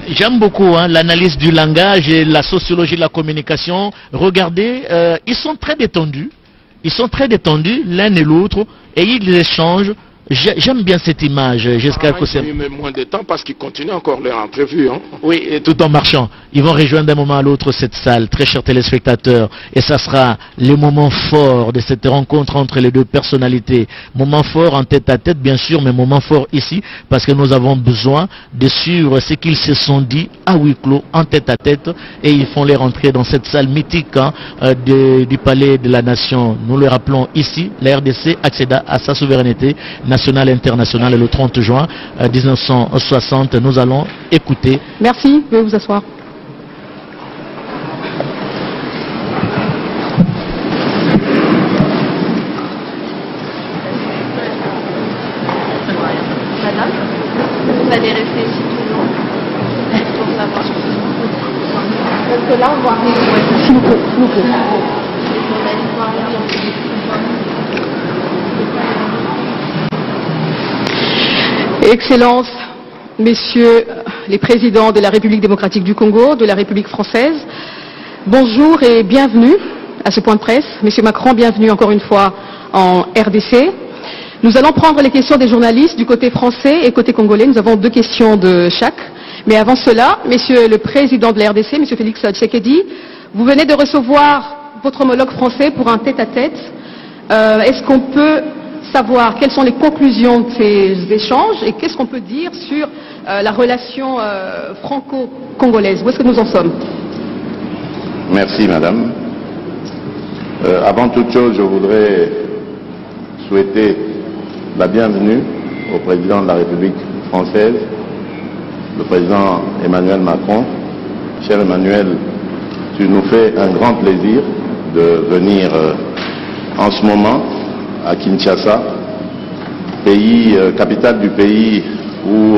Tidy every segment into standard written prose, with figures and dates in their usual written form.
J'aime beaucoup l'analyse du langage et la sociologie de la communication. Regardez, ils sont très détendus. Ils sont très détendus l'un et l'autre et ils échangent. J'aime bien cette image. J'espère que c'est... Ils mettent moins de temps parce qu'ils continuent encore leur entrevue. Oui, et tout en marchant. Ils vont rejoindre d'un moment à l'autre cette salle, très chers téléspectateurs. Et ça sera le moment fort de cette rencontre entre les deux personnalités. Moment fort en tête à tête, bien sûr, mais moment fort ici, parce que nous avons besoin de suivre ce qu'ils se sont dit à huis clos, en tête à tête. Et ils font les rentrer dans cette salle mythique du Palais de la Nation. Nous le rappelons ici, la RDC accéda à sa souveraineté nationale et internationale le 30 juin 1960. Nous allons écouter. Merci, veuillez vous asseoir. Madame, vous allez rester ici tout le long pour savoir. Parce que là, on va arriver. S'il vous plaît, s'il vous plaît. Les journalistes vont arriver. Excellences, Messieurs les présidents de la République démocratique du Congo, de la République française, bonjour et bienvenue à ce point de presse. Monsieur Macron, bienvenue encore une fois en RDC. Nous allons prendre les questions des journalistes du côté français et côté congolais. Nous avons 2 questions de chaque. Mais avant cela, Monsieur le président de la RDC, Monsieur Félix Tshisekedi, vous venez de recevoir votre homologue français pour un tête-à-tête. Est-ce qu'on peut savoir quelles sont les conclusions de ces échanges et qu'est-ce qu'on peut dire sur la relation franco-congolaise? Où est-ce que nous en sommes? Merci Madame. Avant toute chose, je voudrais souhaiter la bienvenue au président de la République française, le président Emmanuel Macron. Cher Emmanuel, tu nous fais un grand plaisir de venir en ce moment à Kinshasa, capitale du pays où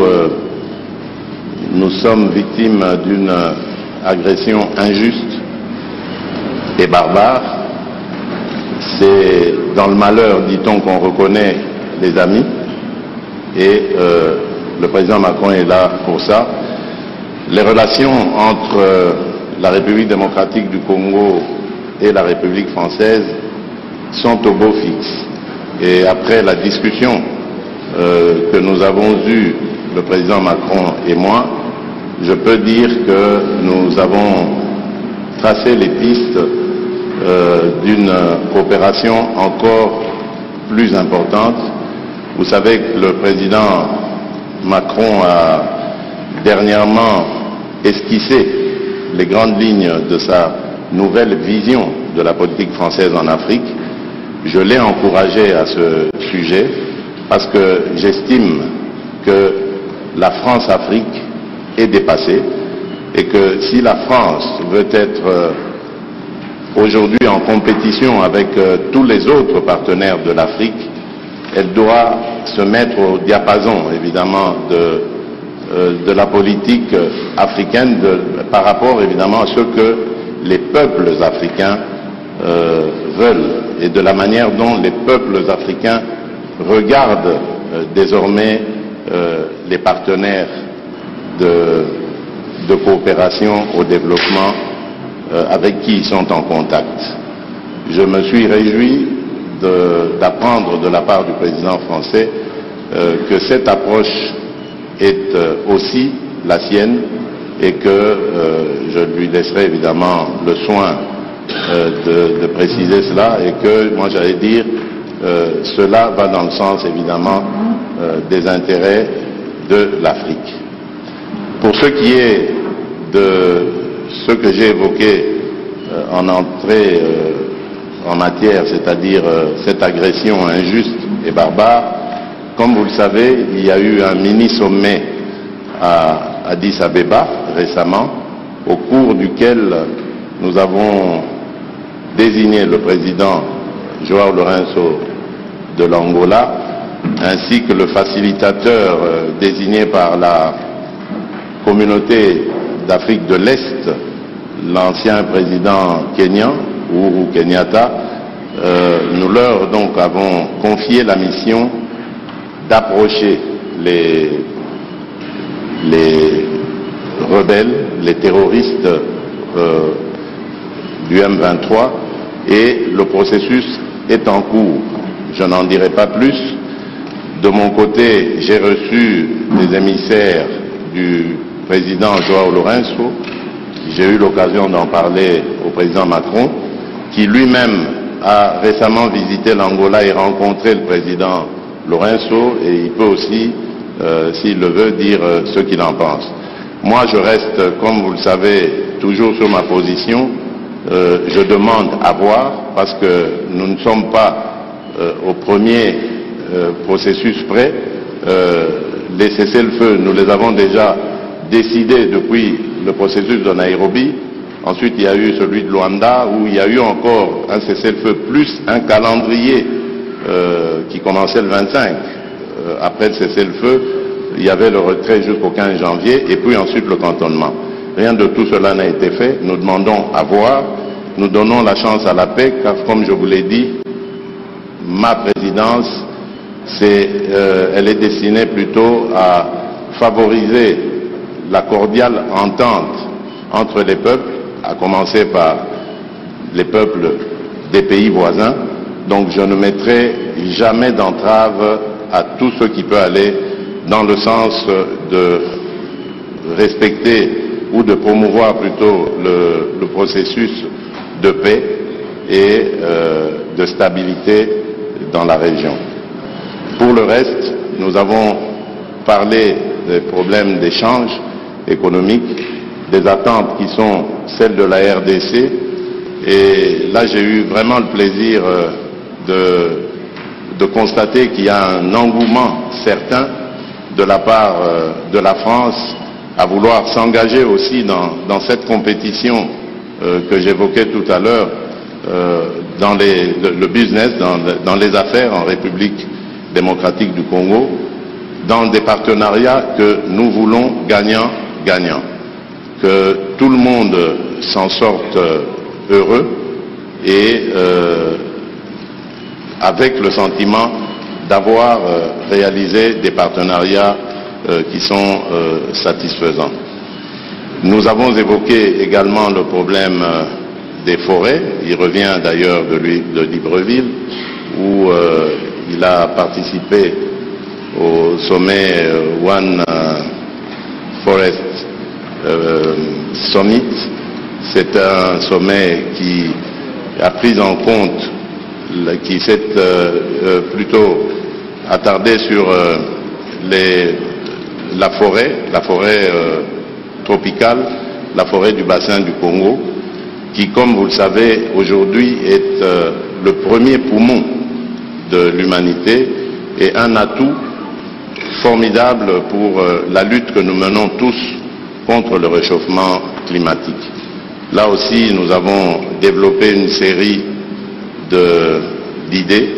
nous sommes victimes d'une agression injuste et barbare. C'est dans le malheur, dit-on, qu'on reconnaît les amis, et le président Macron est là pour ça. Les relations entre la République démocratique du Congo et la République française sont au beau fixe. Et après la discussion que nous avons eue, le président Macron et moi, je peux dire que nous avons tracé les pistes d'une coopération encore plus importante. Vous savez que le président Macron a dernièrement esquissé les grandes lignes de sa nouvelle vision de la politique française en Afrique. Je l'ai encouragé à ce sujet parce que j'estime que la France-Afrique est dépassée et que si la France veut être aujourd'hui en compétition avec tous les autres partenaires de l'Afrique, elle doit se mettre au diapason évidemment de la politique africaine par rapport évidemment à ce que les peuples africains veulent et de la manière dont les peuples africains regardent désormais les partenaires de coopération au développement avec qui ils sont en contact. Je me suis réjoui d'apprendre de la part du président français que cette approche est aussi la sienne et que je lui laisserai évidemment le soin de préciser cela et que moi j'allais dire cela va dans le sens évidemment des intérêts de l'Afrique. Pour ce qui est de ce que j'ai évoqué en entrée en matière, c'est-à-dire cette agression injuste et barbare, comme vous le savez, il y a eu un mini-sommet à Addis Abeba récemment, au cours duquel nous avons désigné le président João Lourenço de l'Angola, ainsi que le facilitateur désigné par la communauté d'Afrique de l'Est, l'ancien président kényan, Uhuru Kenyatta. Nous leur donc avons confié la mission d'approcher les rebelles, les terroristes du M23, et le processus est en cours. Je n'en dirai pas plus. De mon côté, j'ai reçu des émissaires du président João Lourenço. J'ai eu l'occasion d'en parler au président Macron, qui lui-même a récemment visité l'Angola et rencontré le président Lourenço, et il peut aussi, s'il le veut, dire ce qu'il en pense. Moi, je reste, comme vous le savez, toujours sur ma position. Je demande à voir, parce que nous ne sommes pas au premier processus près. Les cessez-le-feu, nous les avons déjà décidés depuis le processus de Nairobi. Ensuite, il y a eu celui de Luanda, où il y a eu encore un cessez-le-feu plus un calendrier qui commençait le 25. Après le cessez-le-feu, il y avait le retrait jusqu'au 15 janvier, et puis ensuite le cantonnement. Rien de tout cela n'a été fait. Nous demandons à voir. Nous donnons la chance à la paix, car comme je vous l'ai dit, ma présidence, elle est destinée plutôt à favoriser la cordiale entente entre les peuples, à commencer par les peuples des pays voisins. Donc je ne mettrai jamais d'entrave à tout ce qui peut aller dans le sens de respecter ou de promouvoir plutôt le processus de paix et de stabilité dans la région. Pour le reste, nous avons parlé des problèmes d'échange économique, des attentes qui sont celles de la RDC, et là j'ai eu vraiment le plaisir de constater qu'il y a un engouement certain de la part de la France à vouloir s'engager aussi dans cette compétition que j'évoquais tout à l'heure, dans le business, dans les affaires en République démocratique du Congo, dans des partenariats que nous voulons gagnant-gagnant, que tout le monde s'en sorte heureux et avec le sentiment d'avoir réalisé des partenariats qui sont satisfaisants. Nous avons évoqué également le problème des forêts. Il revient d'ailleurs de Libreville, où il a participé au sommet One Forest Summit. C'est un sommet qui a pris en compte, qui s'est plutôt attardé sur la forêt tropicale, la forêt du bassin du Congo, qui, comme vous le savez, aujourd'hui est le premier poumon de l'humanité et un atout formidable pour la lutte que nous menons tous contre le réchauffement climatique. Là aussi, nous avons développé une série d'idées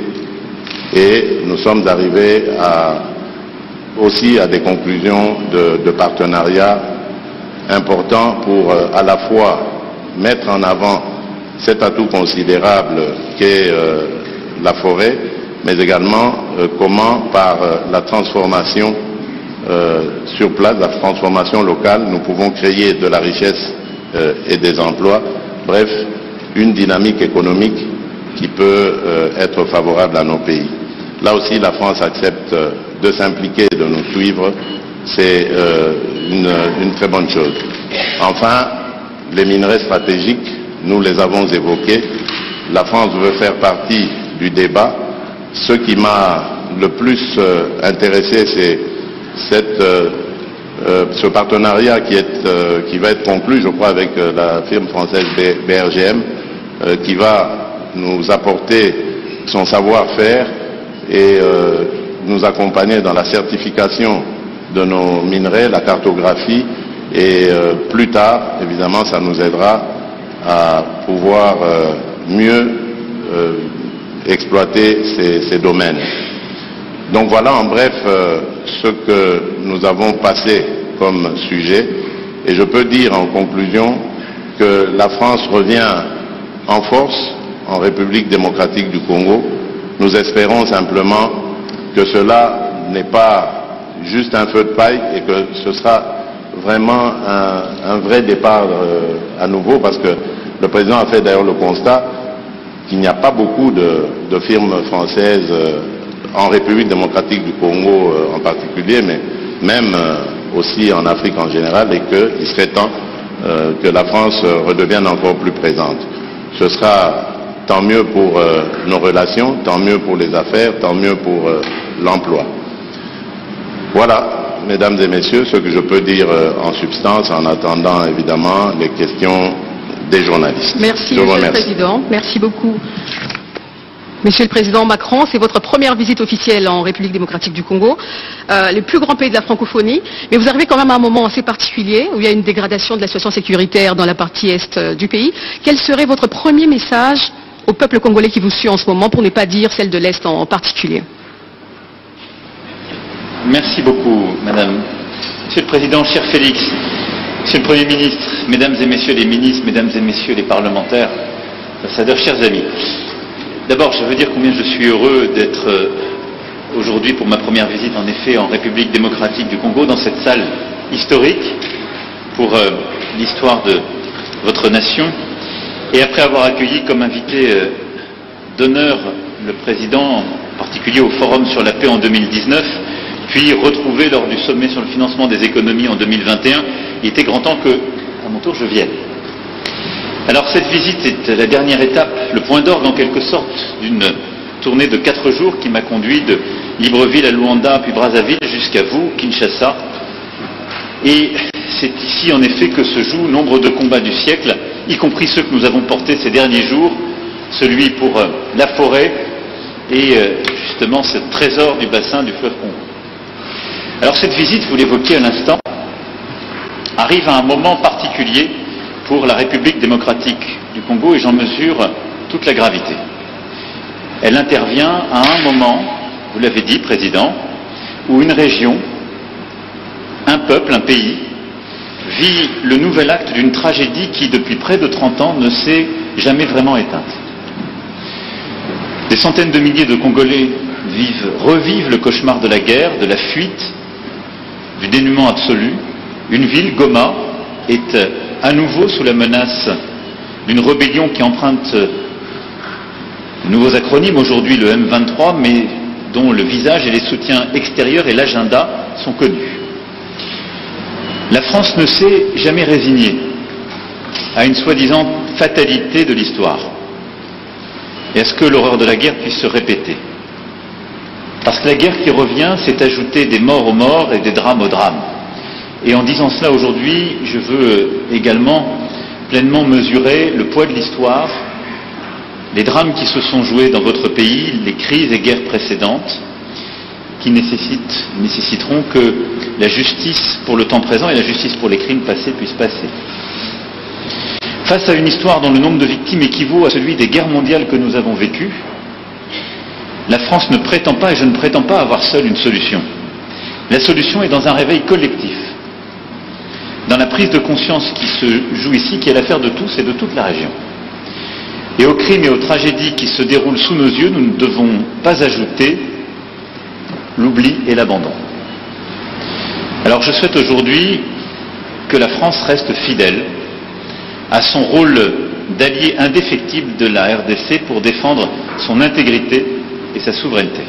et nous sommes arrivés aussi à des conclusions de partenariat importants pour à la fois mettre en avant cet atout considérable qu'est la forêt, mais également comment par la transformation sur place, la transformation locale, nous pouvons créer de la richesse et des emplois, bref, une dynamique économique qui peut être favorable à nos pays. Là aussi, la France accepte de s'impliquer, de nous suivre, c'est une très bonne chose. Enfin, les minerais stratégiques, nous les avons évoqués. La France veut faire partie du débat. Ce qui m'a le plus intéressé, c'est ce partenariat qui va être conclu, je crois, avec la firme française BRGM, qui va nous apporter son savoir-faire et nous accompagner dans la certification de nos minerais, la cartographie, et plus tard, évidemment, ça nous aidera à pouvoir mieux exploiter ces domaines. Donc voilà en bref ce que nous avons passé comme sujet, et je peux dire en conclusion que la France revient en force en République démocratique du Congo. Nous espérons simplement que cela n'est pas juste un feu de paille et que ce sera vraiment un vrai départ à nouveau, parce que le président a fait d'ailleurs le constat qu'il n'y a pas beaucoup de firmes françaises en République démocratique du Congo en particulier, mais même aussi en Afrique en général, et qu'il serait temps que la France redevienne encore plus présente. Ce sera tant mieux pour nos relations, tant mieux pour les affaires, tant mieux pour l'emploi. Voilà, mesdames et messieurs, ce que je peux dire en substance, en attendant évidemment les questions des journalistes. Merci, Monsieur le Président. Merci beaucoup. Monsieur le Président Macron, c'est votre première visite officielle en République démocratique du Congo, le plus grand pays de la francophonie, mais vous arrivez quand même à un moment assez particulier où il y a une dégradation de la situation sécuritaire dans la partie est du pays. Quel serait votre premier message au peuple congolais qui vous suit en ce moment, pour ne pas dire celle de l'Est en particulier? Merci beaucoup, Madame. Monsieur le Président, cher Félix, Monsieur le Premier ministre, Mesdames et Messieurs les ministres, Mesdames et Messieurs les parlementaires, ambassadeurs, chers amis. D'abord, je veux dire combien je suis heureux d'être aujourd'hui pour ma première visite, en effet, en République démocratique du Congo, dans cette salle historique pour l'histoire de votre nation. Et après avoir accueilli comme invité d'honneur le président, en particulier au Forum sur la paix en 2019, puis retrouvé lors du sommet sur le financement des économies en 2021, il était grand temps que, à mon tour, je vienne. Alors cette visite est la dernière étape, le point d'orgue en quelque sorte d'une tournée de 4 jours qui m'a conduit de Libreville à Luanda puis Brazzaville jusqu'à vous, Kinshasa. Et c'est ici en effet que se jouent nombre de combats du siècle, y compris ceux que nous avons portés ces derniers jours, celui pour la forêt et justement ce trésor du bassin du fleuve Congo. Alors cette visite, vous l'évoquiez à l'instant, arrive à un moment particulier pour la République démocratique du Congo, et j'en mesure toute la gravité. Elle intervient à un moment, vous l'avez dit, Président, où une région, un peuple, un pays, vit le nouvel acte d'une tragédie qui, depuis près de 30 ans, ne s'est jamais vraiment éteinte. Des centaines de milliers de Congolais revivent le cauchemar de la guerre, de la fuite, du dénuement absolu. Une ville, Goma, est à nouveau sous la menace d'une rébellion qui emprunte de nouveaux acronymes, aujourd'hui le M23, mais dont le visage et les soutiens extérieurs et l'agenda sont connus. La France ne s'est jamais résignée à une soi-disant fatalité de l'histoire. Et à ce que l'horreur de la guerre puisse se répéter. Parce que la guerre qui revient, c'est ajouter des morts aux morts et des drames aux drames. Et en disant cela aujourd'hui, je veux également pleinement mesurer le poids de l'histoire, les drames qui se sont joués dans votre pays, les crises et guerres précédentes, qui nécessiteront que la justice pour le temps présent et la justice pour les crimes passés puissent passer. Face à une histoire dont le nombre de victimes équivaut à celui des guerres mondiales que nous avons vécues, la France ne prétend pas, et je ne prétends pas, avoir seule une solution. La solution est dans un réveil collectif, dans la prise de conscience qui se joue ici, qui est l'affaire de tous et de toute la région. Et aux crimes et aux tragédies qui se déroulent sous nos yeux, nous ne devons pas ajouter l'oubli et l'abandon. Alors je souhaite aujourd'hui que la France reste fidèle à son rôle d'allié indéfectible de la RDC pour défendre son intégrité et sa souveraineté.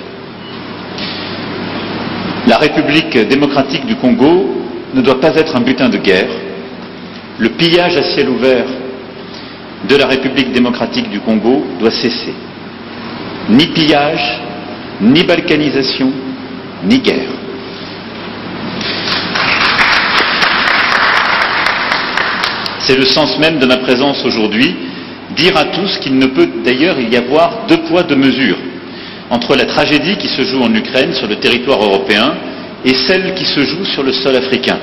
La République démocratique du Congo ne doit pas être un butin de guerre. Le pillage à ciel ouvert de la République démocratique du Congo doit cesser. Ni pillage, ni balkanisation, ni guerre. C'est le sens même de ma présence aujourd'hui, dire à tous qu'il ne peut d'ailleurs y avoir 2 poids 2 mesures entre la tragédie qui se joue en Ukraine, sur le territoire européen, et celle qui se joue sur le sol africain.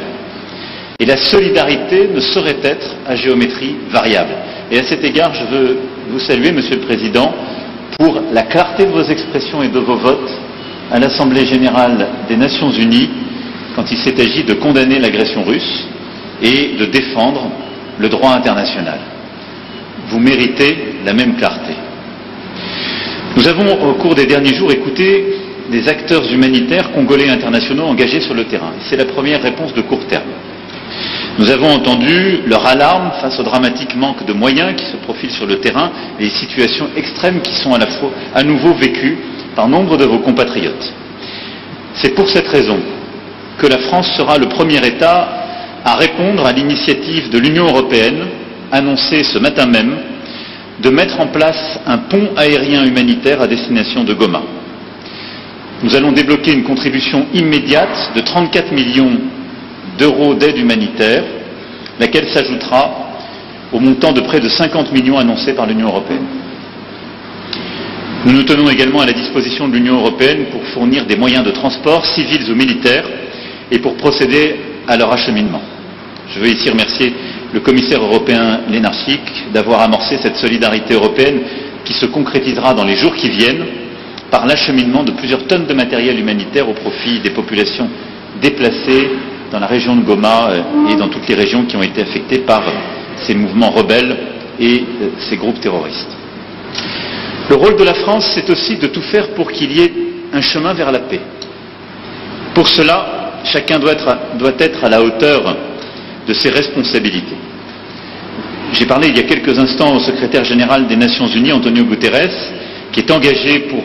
Et la solidarité ne saurait être à géométrie variable. Et à cet égard, je veux vous saluer, Monsieur le Président, pour la clarté de vos expressions et de vos votes à l'Assemblée générale des Nations Unies quand il s'est agi de condamner l'agression russe et de défendre le droit international. Vous méritez la même clarté. Nous avons, au cours des derniers jours, écouté des acteurs humanitaires congolais et internationaux engagés sur le terrain. C'est la première réponse de court terme. Nous avons entendu leur alarme face au dramatique manque de moyens qui se profilent sur le terrain et les situations extrêmes qui sont à nouveau vécues par nombre de vos compatriotes. C'est pour cette raison que la France sera le premier État à répondre à l'initiative de l'Union européenne, annoncée ce matin même, de mettre en place un pont aérien humanitaire à destination de Goma. Nous allons débloquer une contribution immédiate de 34 millions d'euros d'aide humanitaire, laquelle s'ajoutera au montant de près de 50 millions annoncé par l'Union européenne. Nous nous tenons également à la disposition de l'Union européenne pour fournir des moyens de transport, civils ou militaires, et pour procéder à leur acheminement. Je veux ici remercier le commissaire européen Lenarčič d'avoir amorcé cette solidarité européenne qui se concrétisera dans les jours qui viennent par l'acheminement de plusieurs tonnes de matériel humanitaire au profit des populations déplacées dans la région de Goma et dans toutes les régions qui ont été affectées par ces mouvements rebelles et ces groupes terroristes. Le rôle de la France, c'est aussi de tout faire pour qu'il y ait un chemin vers la paix. Pour cela, chacun doit être à la hauteur de ses responsabilités. J'ai parlé il y a quelques instants au secrétaire général des Nations Unies, Antonio Guterres, qui est engagé pour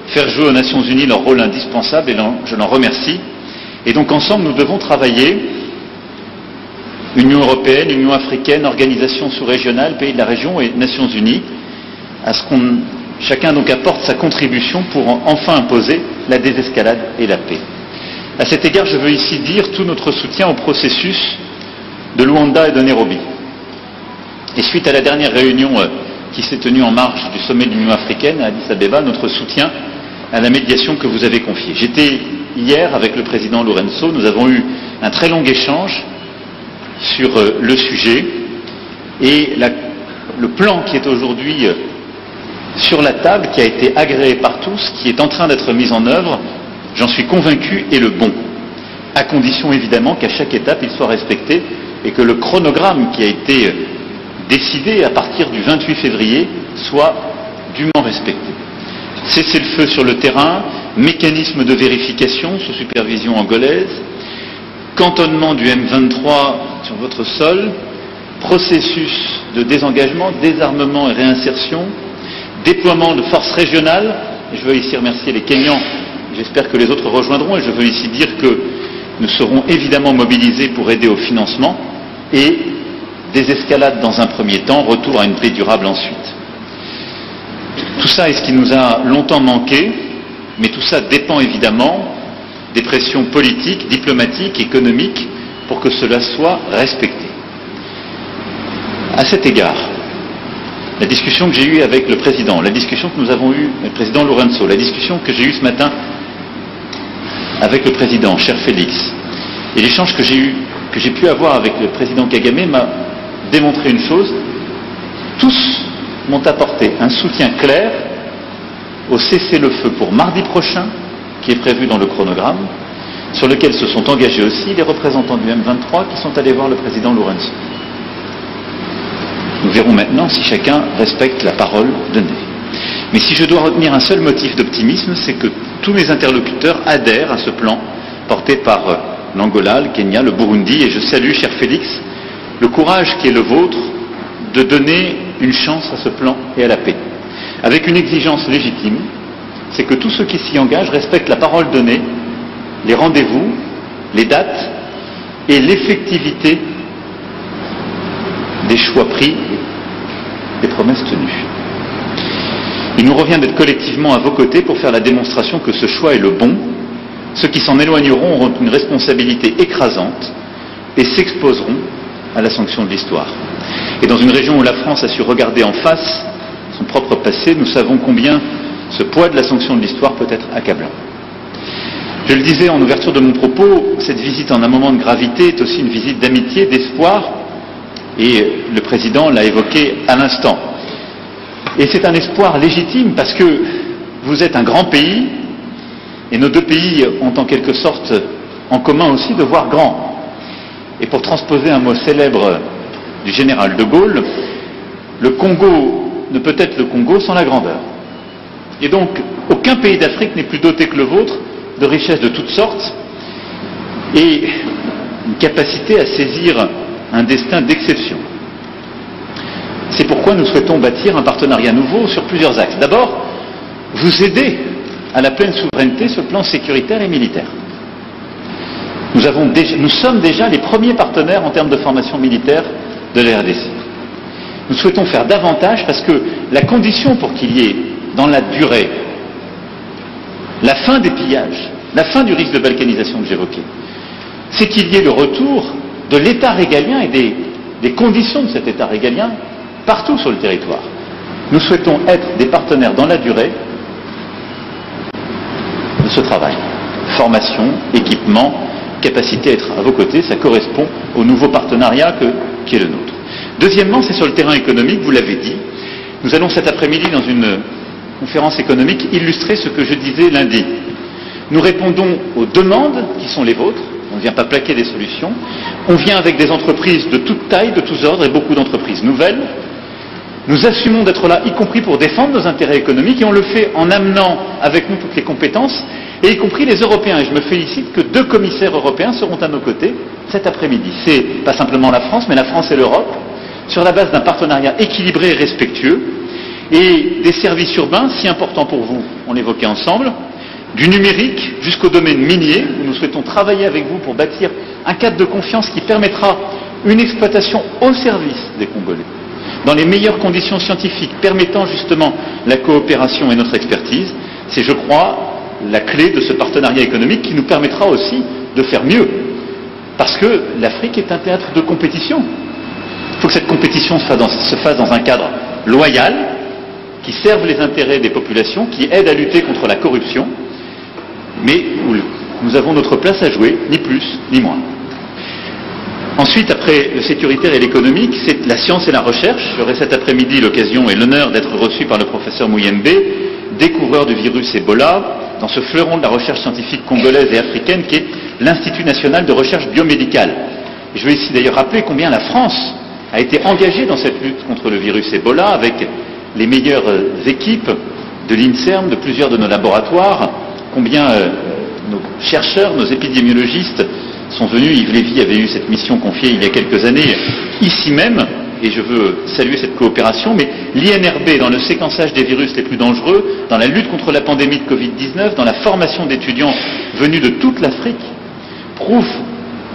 faire jouer aux Nations Unies leur rôle indispensable, et je l'en remercie. Et donc ensemble, nous devons travailler, Union européenne, Union africaine, organisations sous-régionales, pays de la région et Nations Unies, à ce qu'on chacun donc apporte sa contribution pour enfin imposer la désescalade et la paix. À cet égard, je veux ici dire tout notre soutien au processus de Luanda et de Nairobi. Et suite à la dernière réunion qui s'est tenue en marge du sommet de l'Union africaine à Addis Abeba, notre soutien à la médiation que vous avez confiée. J'étais hier avec le président Lourenço, nous avons eu un très long échange sur le sujet, et le plan qui est aujourd'hui sur la table, qui a été agréé par tous, qui est en train d'être mis en œuvre, j'en suis convaincu, est le bon, à condition évidemment qu'à chaque étape il soit respecté et que le chronogramme qui a été décidé à partir du 28 février soit dûment respecté. Cessez-le-feu sur le terrain, mécanisme de vérification sous supervision angolaise, cantonnement du M23 sur votre sol, processus de désengagement, désarmement et réinsertion, déploiement de forces régionales, et je veux ici remercier les Kenyans, j'espère que les autres rejoindront, et je veux ici dire que nous serons évidemment mobilisés pour aider au financement, et désescalade dans un premier temps, retour à une paix durable ensuite. Tout ça est ce qui nous a longtemps manqué, mais tout ça dépend évidemment des pressions politiques, diplomatiques, économiques, pour que cela soit respecté. À cet égard, la discussion que j'ai eue avec le président, la discussion que nous avons eue avec le président Lourenço, la discussion que j'ai eue ce matin avec le président, cher Félix, et l'échange que j'ai pu avoir avec le président Kagame m'a démontré une chose: tous m'ont apporté un soutien clair au cessez-le-feu pour mardi prochain, qui est prévu dans le chronogramme, sur lequel se sont engagés aussi les représentants du M23 qui sont allés voir le président Lourenço. Nous verrons maintenant si chacun respecte la parole donnée. Mais si je dois retenir un seul motif d'optimisme, c'est que tous mes interlocuteurs adhèrent à ce plan porté par l'Angola, le Kenya, le Burundi, et je salue, cher Félix, le courage qui est le vôtre de donner une chance à ce plan et à la paix. Avec une exigence légitime, c'est que tous ceux qui s'y engagent respectent la parole donnée, les rendez-vous, les dates et l'effectivité des choix pris, des promesses tenues. Il nous revient d'être collectivement à vos côtés pour faire la démonstration que ce choix est le bon. Ceux qui s'en éloigneront auront une responsabilité écrasante et s'exposeront à la sanction de l'histoire. Et dans une région où la France a su regarder en face son propre passé, nous savons combien ce poids de la sanction de l'histoire peut être accablant. Je le disais en ouverture de mon propos, cette visite en un moment de gravité est aussi une visite d'amitié, d'espoir, et le président l'a évoqué à l'instant. Et c'est un espoir légitime parce que vous êtes un grand pays, et nos deux pays ont en quelque sorte en commun aussi de voir grand. Et pour transposer un mot célèbre du général de Gaulle, le Congo ne peut être le Congo sans la grandeur. Et donc, aucun pays d'Afrique n'est plus doté que le vôtre de richesses de toutes sortes et une capacité à saisir un destin d'exception. C'est pourquoi nous souhaitons bâtir un partenariat nouveau sur plusieurs axes. D'abord, vous aider à la pleine souveraineté sur le plan sécuritaire et militaire. Nous sommes déjà les premiers partenaires en termes de formation militaire de la RDC. Nous souhaitons faire davantage parce que la condition pour qu'il y ait, dans la durée, la fin des pillages, la fin du risque de balkanisation que j'évoquais, c'est qu'il y ait le retour de l'État régalien et des conditions de cet État régalien partout sur le territoire. Nous souhaitons être des partenaires dans la durée de ce travail. Formation, équipement, capacité à être à vos côtés, ça correspond au nouveau partenariat qui est le nôtre. Deuxièmement, c'est sur le terrain économique, vous l'avez dit. Nous allons cet après-midi, dans une conférence économique, illustrer ce que je disais lundi. Nous répondons aux demandes qui sont les vôtres. On ne vient pas plaquer des solutions. On vient avec des entreprises de toute taille, de tous ordres, et beaucoup d'entreprises nouvelles. Nous assumons d'être là, y compris pour défendre nos intérêts économiques, et on le fait en amenant avec nous toutes les compétences, et y compris les Européens. Et je me félicite que 2 commissaires européens seront à nos côtés cet après-midi. C'est pas simplement la France, mais la France et l'Europe, sur la base d'un partenariat équilibré et respectueux, et des services urbains si importants pour vous, on l'évoquait ensemble, du numérique jusqu'au domaine minier, où nous souhaitons travailler avec vous pour bâtir un cadre de confiance qui permettra une exploitation au service des Congolais, dans les meilleures conditions scientifiques, permettant justement la coopération et notre expertise. C'est, je crois, la clé de ce partenariat économique qui nous permettra aussi de faire mieux. Parce que l'Afrique est un théâtre de compétition. Il faut que cette compétition se fasse dans un cadre loyal, qui serve les intérêts des populations, qui aide à lutter contre la corruption, mais où nous avons notre place à jouer, ni plus ni moins. Ensuite, après le sécuritaire et l'économique, c'est la science et la recherche. J'aurai cet après-midi l'occasion et l'honneur d'être reçu par le professeur Mouyembe, découvreur du virus Ebola, dans ce fleuron de la recherche scientifique congolaise et africaine qui est l'Institut national de recherche biomédicale. Et je veux ici d'ailleurs rappeler combien la France a été engagée dans cette lutte contre le virus Ebola avec les meilleures équipes de l'INSERM, de plusieurs de nos laboratoires, combien nos chercheurs, nos épidémiologistes sont venus. Yves Lévy avait eu cette mission confiée il y a quelques années, ici même, et je veux saluer cette coopération, mais l'INRB dans le séquençage des virus les plus dangereux, dans la lutte contre la pandémie de Covid-19, dans la formation d'étudiants venus de toute l'Afrique, prouve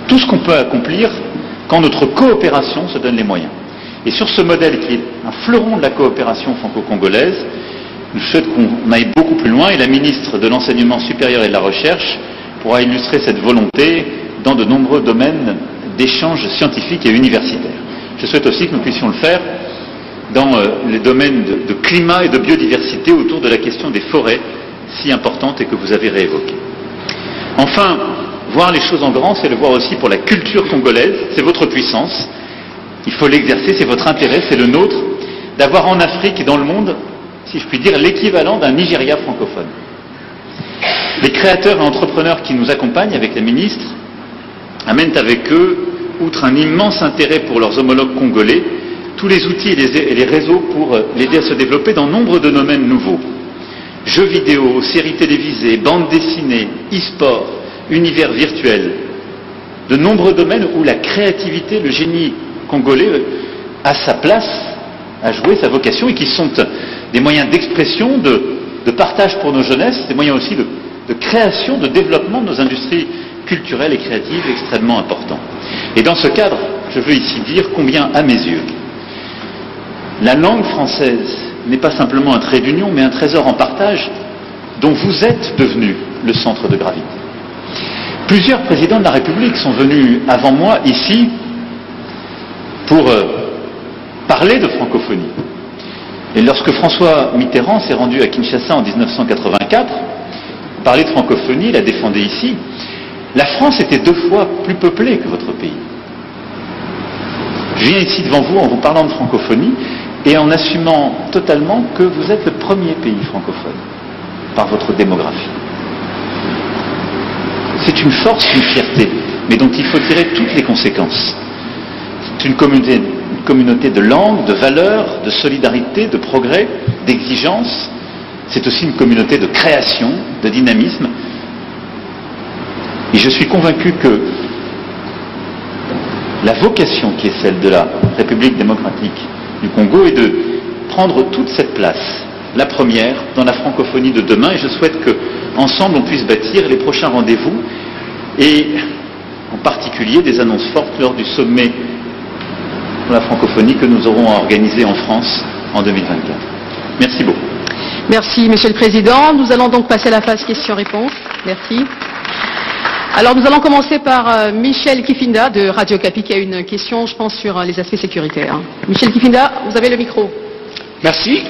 tout ce qu'on peut accomplir quand notre coopération se donne les moyens. Et sur ce modèle qui est un fleuron de la coopération franco-congolaise, je souhaite qu'on aille beaucoup plus loin, et la ministre de l'Enseignement supérieur et de la Recherche pourra illustrer cette volonté dans de nombreux domaines d'échanges scientifiques et universitaires. Je souhaite aussi que nous puissions le faire dans les domaines de climat et de biodiversité autour de la question des forêts, si importante et que vous avez réévoquée. Enfin, voir les choses en grand, c'est le voir aussi pour la culture congolaise, c'est votre puissance. Il faut l'exercer, c'est votre intérêt, c'est le nôtre, d'avoir en Afrique et dans le monde, si je puis dire, l'équivalent d'un Nigeria francophone. Les créateurs et entrepreneurs qui nous accompagnent avec la ministre amènent avec eux, outre un immense intérêt pour leurs homologues congolais, tous les outils et les réseaux pour l'aider à se développer dans nombre de domaines nouveaux. Jeux vidéo, séries télévisées, bandes dessinées, e-sport, univers virtuel. De nombreux domaines où la créativité, le génie congolais a sa place à jouer, sa vocation, et qui sont des moyens d'expression, de partage pour nos jeunesses, des moyens aussi de création, de développement de nos industries culturelles et créatives extrêmement importants. Et dans ce cadre, je veux ici dire combien, à mes yeux, la langue française n'est pas simplement un trait d'union, mais un trésor en partage dont vous êtes devenu le centre de gravité. Plusieurs présidents de la République sont venus avant moi ici pour parler de francophonie. Et lorsque François Mitterrand s'est rendu à Kinshasa en 1984, parler de francophonie, la défendait ici, la France était 2 fois plus peuplée que votre pays. Je viens ici devant vous en vous parlant de francophonie et en assumant totalement que vous êtes le premier pays francophone par votre démographie. C'est une force, une fierté, mais dont il faut tirer toutes les conséquences. C'est une communauté de langues, de valeurs, de solidarité, de progrès, d'exigence. C'est aussi une communauté de création, de dynamisme. Et je suis convaincu que la vocation qui est celle de la République démocratique du Congo est de prendre toute cette place, la première, dans la francophonie de demain, et je souhaite qu'ensemble on puisse bâtir les prochains rendez-vous, et en particulier des annonces fortes lors du sommet pour la francophonie que nous aurons organisé en France en 2024. Merci beaucoup. Merci, Monsieur le Président. Nous allons donc passer à la phase questions-réponses. Merci. Alors, nous allons commencer par Michel Kifinda de Radio Kapi qui a une question, je pense, sur les aspects sécuritaires. Michel Kifinda, vous avez le micro. Merci.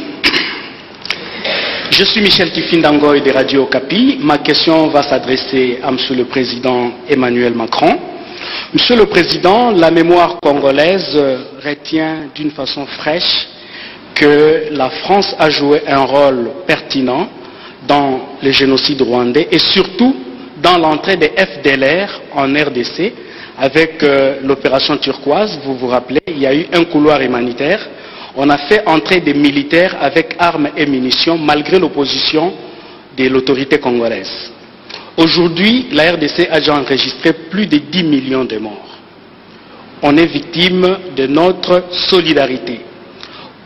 Je suis Michel Kifinda Ngoy de Radio Kapi. Ma question va s'adresser à Monsieur le Président Emmanuel Macron. Monsieur le Président, la mémoire congolaise retient d'une façon fraîche que la France a joué un rôle pertinent dans le génocide rwandais et surtout dans l'entrée des FDLR en RDC avec l'opération turquoise. Vous vous rappelez, il y a eu un couloir humanitaire. On a fait entrer des militaires avec armes et munitions malgré l'opposition de l'autorité congolaise. Aujourd'hui, la RDC a déjà enregistré plus de 10 millions de morts. On est victime de notre solidarité.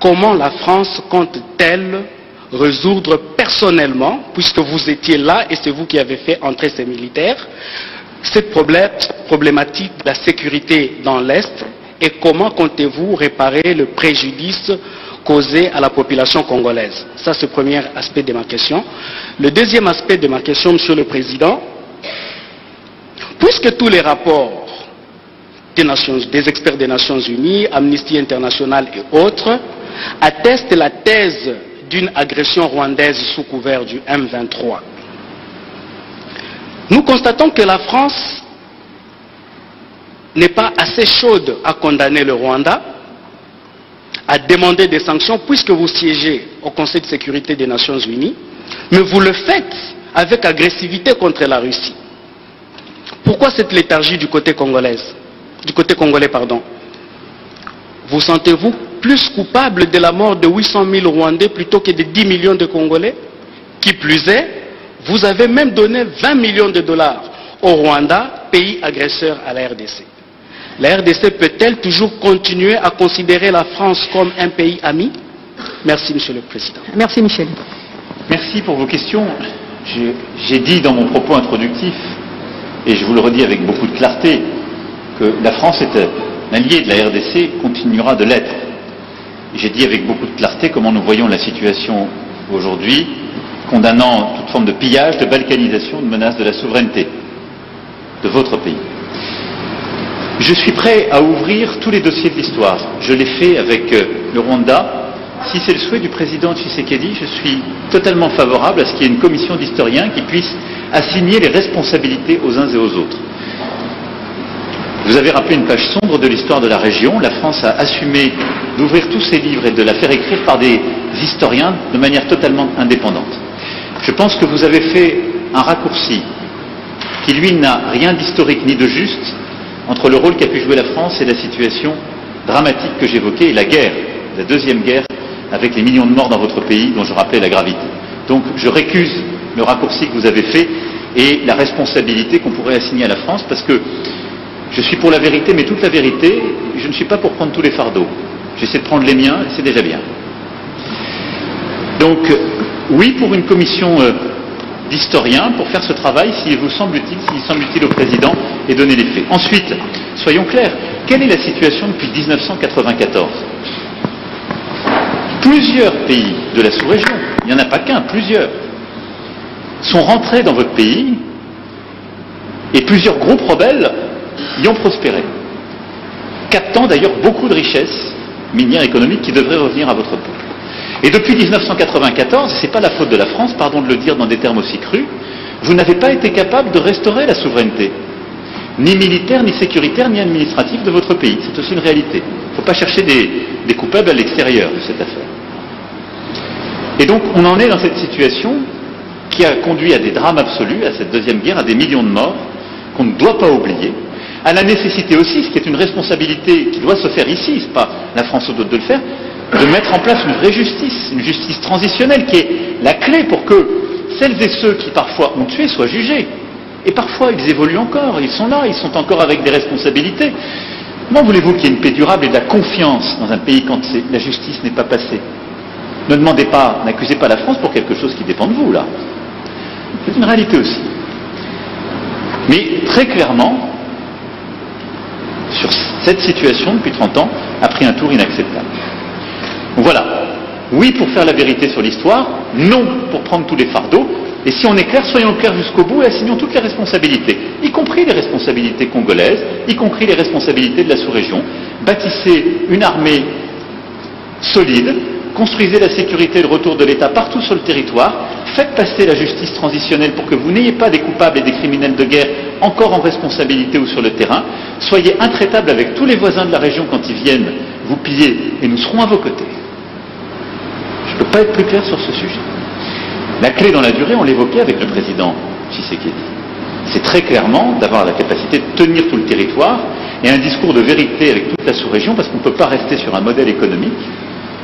Comment la France compte-t-elle résoudre personnellement, puisque vous étiez là et c'est vous qui avez fait entrer ces militaires, cette problématique de la sécurité dans l'Est, et comment comptez-vous réparer le préjudice causé à la population congolaise? Ça, c'est le premier aspect de ma question. Le deuxième aspect de ma question, Monsieur le Président, puisque tous les rapports des experts des Nations Unies, Amnesty International et autres, attestent la thèse d'une agression rwandaise sous couvert du M23. Nous constatons que la France n'est pas assez chaude à condamner le Rwanda, à demander des sanctions, puisque vous siégez au Conseil de sécurité des Nations Unies, mais vous le faites avec agressivité contre la Russie. Pourquoi cette léthargie du côté congolais? Vous sentez-vous plus coupable de la mort de 800 000 Rwandais plutôt que de 10 millions de Congolais? Qui plus est, vous avez même donné 20 millions de dollars au Rwanda, pays agresseur à la RDC. La RDC peut-elle toujours continuer à considérer la France comme un pays ami? Merci, Monsieur le Président. Merci, Michel. Merci pour vos questions. J'ai dit dans mon propos introductif, et je vous le redis avec beaucoup de clarté, que la France est un allié de la RDC, continuera de l'être. J'ai dit avec beaucoup de clarté comment nous voyons la situation aujourd'hui, condamnant toute forme de pillage, de balkanisation, de menace de la souveraineté de votre pays. Je suis prêt à ouvrir tous les dossiers de l'histoire. Je l'ai fait avec le Rwanda. Si c'est le souhait du président Tshisekedi, je suis totalement favorable à ce qu'il y ait une commission d'historiens qui puisse assigner les responsabilités aux uns et aux autres. Vous avez rappelé une page sombre de l'histoire de la région. La France a assumé d'ouvrir tous ses livres et de la faire écrire par des historiens de manière totalement indépendante. Je pense que vous avez fait un raccourci qui, lui, n'a rien d'historique ni de juste entre le rôle qu'a pu jouer la France et la situation dramatique que j'évoquais, et la guerre, la deuxième guerre, avec les millions de morts dans votre pays, dont je rappelais la gravité. Donc je récuse le raccourci que vous avez fait et la responsabilité qu'on pourrait assigner à la France, parce que je suis pour la vérité, mais toute la vérité, je ne suis pas pour prendre tous les fardeaux. J'essaie de prendre les miens, et c'est déjà bien. Donc, oui, pour une commission d'historiens, pour faire ce travail, s'il vous semble utile au président, et donner les faits. Ensuite, soyons clairs, quelle est la situation depuis 1994 ? Plusieurs pays de la sous-région, il n'y en a pas qu'un, plusieurs, sont rentrés dans votre pays, et plusieurs groupes rebelles y ont prospéré, captant d'ailleurs beaucoup de richesses minières économiques qui devraient revenir à votre peuple. Et depuis 1994, ce n'est pas la faute de la France, pardon de le dire dans des termes aussi crus, vous n'avez pas été capable de restaurer la souveraineté, ni militaire, ni sécuritaire, ni administrative de votre pays. C'est aussi une réalité. Il ne faut pas chercher des coupables à l'extérieur de cette affaire. Et donc on en est dans cette situation qui a conduit à des drames absolus, à cette deuxième guerre, à des millions de morts, qu'on ne doit pas oublier, à la nécessité aussi, ce qui est une responsabilité qui doit se faire ici, c'est pas la France ou d'autres de le faire, de mettre en place une vraie justice, une justice transitionnelle qui est la clé pour que celles et ceux qui parfois ont tué soient jugés. Et parfois ils évoluent encore, ils sont là, ils sont encore avec des responsabilités. Comment voulez-vous qu'il y ait une paix durable et de la confiance dans un pays quand la justice n'est pas passée? Ne demandez pas, n'accusez pas la France pour quelque chose qui dépend de vous, là. C'est une réalité aussi. Mais très clairement, sur cette situation, depuis 30 ans, a pris un tour inacceptable. Donc voilà. Oui pour faire la vérité sur l'histoire, non pour prendre tous les fardeaux. Et si on est clair, soyons clairs jusqu'au bout et assignons toutes les responsabilités, y compris les responsabilités congolaises, y compris les responsabilités de la sous-région. Bâtissez une armée solide, construisez la sécurité et le retour de l'État partout sur le territoire, faites passer la justice transitionnelle pour que vous n'ayez pas des coupables et des criminels de guerre encore en responsabilité ou sur le terrain, soyez intraitables avec tous les voisins de la région quand ils viennent vous piller et nous serons à vos côtés. Je ne peux pas être plus clair sur ce sujet. La clé dans la durée, on l'évoquait avec le président Tshisekedi. C'est très clairement d'avoir la capacité de tenir tout le territoire et un discours de vérité avec toute la sous-région, parce qu'on ne peut pas rester sur un modèle économique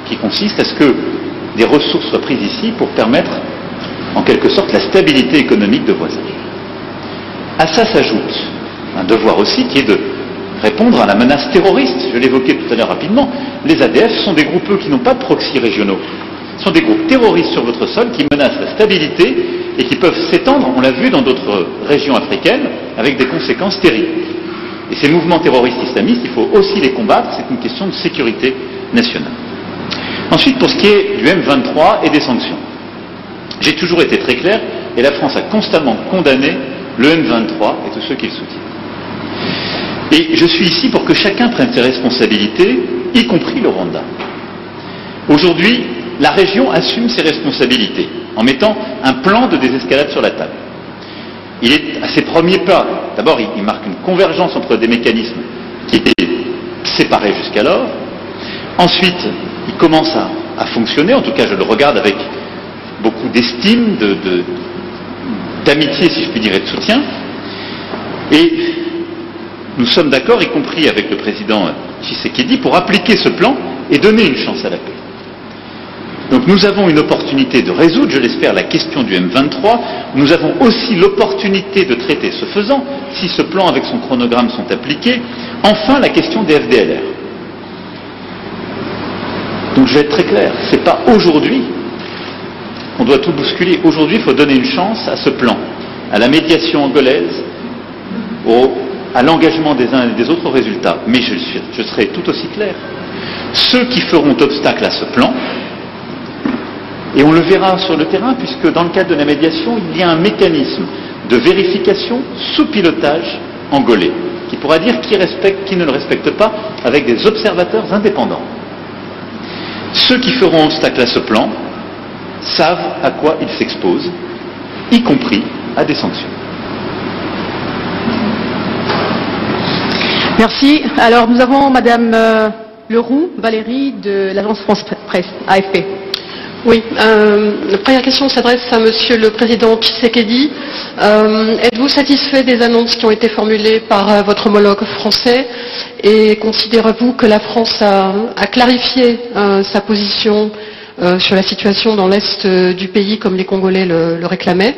qui consiste à ce que des ressources soient prises ici pour permettre, en quelque sorte, la stabilité économique de voisins. À ça s'ajoute un devoir aussi qui est de répondre à la menace terroriste. Je l'évoquais tout à l'heure rapidement. Les ADF sont des groupes qui n'ont pas de proxy régionaux. Ce sont des groupes terroristes sur votre sol qui menacent la stabilité et qui peuvent s'étendre, on l'a vu dans d'autres régions africaines, avec des conséquences terribles. Et ces mouvements terroristes islamistes, il faut aussi les combattre, c'est une question de sécurité nationale. Ensuite, pour ce qui est du M23 et des sanctions. J'ai toujours été très clair, et la France a constamment condamné le M23 et tous ceux qui le soutiennent. Et je suis ici pour que chacun prenne ses responsabilités, y compris le Rwanda. Aujourd'hui, la région assume ses responsabilités en mettant un plan de désescalade sur la table. Il est à ses premiers pas. D'abord, il marque une convergence entre des mécanismes qui étaient séparés jusqu'alors. Ensuite, il commence à fonctionner, en tout cas je le regarde avec beaucoup d'estime, d'amitié, si je puis dire, et de soutien. Et nous sommes d'accord, y compris avec le président Tshisekedi, pour appliquer ce plan et donner une chance à la paix. Donc nous avons une opportunité de résoudre, je l'espère, la question du M23. Nous avons aussi l'opportunité de traiter, ce faisant, si ce plan avec son chronogramme sont appliqués, enfin la question des FDLR. Donc je vais être très clair, c'est pas aujourd'hui qu'on doit tout bousculer. Aujourd'hui, il faut donner une chance à ce plan, à la médiation angolaise, à l'engagement des uns et des autres résultats. Mais je serai tout aussi clair. Ceux qui feront obstacle à ce plan, et on le verra sur le terrain, puisque dans le cadre de la médiation, il y a un mécanisme de vérification sous pilotage angolais, qui pourra dire qui respecte, qui ne le respecte pas, avec des observateurs indépendants. Ceux qui feront obstacle à ce plan savent à quoi ils s'exposent, y compris à des sanctions. Merci. Alors nous avons Madame Leroux, Valérie, de l'agence France Presse, AFP. Oui, la première question s'adresse à Monsieur le Président Tshisekedi. Êtes-vous satisfait des annonces qui ont été formulées par votre homologue français et considérez-vous que la France a clarifié sa position sur la situation dans l'Est du pays comme les Congolais le réclamaient?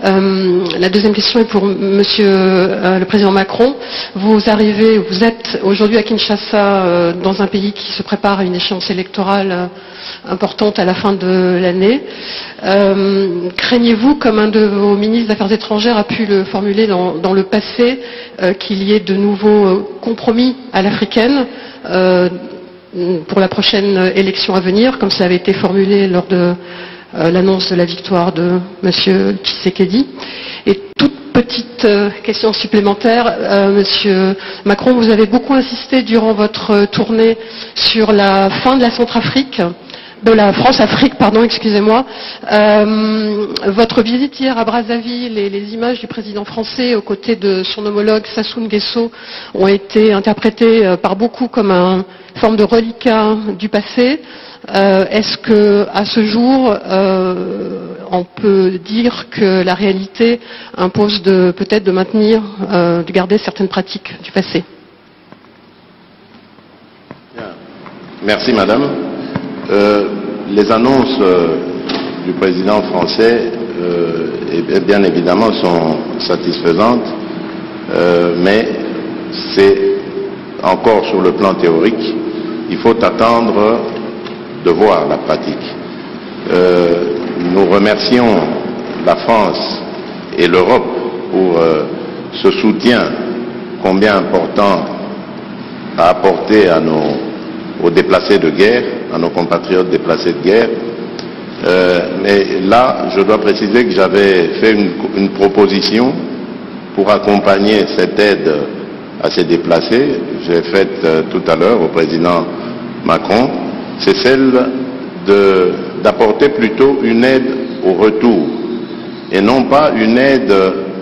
La deuxième question est pour Monsieur le Président Macron. Vous êtes aujourd'hui à Kinshasa dans un pays qui se prépare à une échéance électorale importante à la fin de l'année. Craignez-vous, comme un de vos ministres des Affaires étrangères a pu le formuler dans le passé, qu'il y ait de nouveaux compromis à l'africaine pour la prochaine élection à venir, comme cela avait été formulé lors de l'annonce de la victoire de M. Tshisekedi? Et toute petite question supplémentaire, Monsieur Macron, vous avez beaucoup insisté durant votre tournée sur la fin de la Centrafrique, de la France-Afrique, pardon, excusez-moi. Votre visite hier à Brazzaville et les images du président français aux côtés de son homologue Sassou Nguesso ont été interprétées par beaucoup comme une forme de reliquat du passé. Est-ce que, à ce jour, on peut dire que la réalité impose peut-être de maintenir, de garder certaines pratiques du passé? Merci, Madame. Les annonces du président français, bien évidemment, sont satisfaisantes, mais c'est encore sur le plan théorique, il faut attendre de voir la pratique. Nous remercions la France et l'Europe pour ce soutien combien important à apporter aux déplacés de guerre, à nos compatriotes déplacés de guerre. Mais là, je dois préciser que j'avais fait une proposition pour accompagner cette aide à ces déplacés. J'ai faite tout à l'heure au président Macron. C'est celle d'apporter plutôt une aide au retour et non pas une aide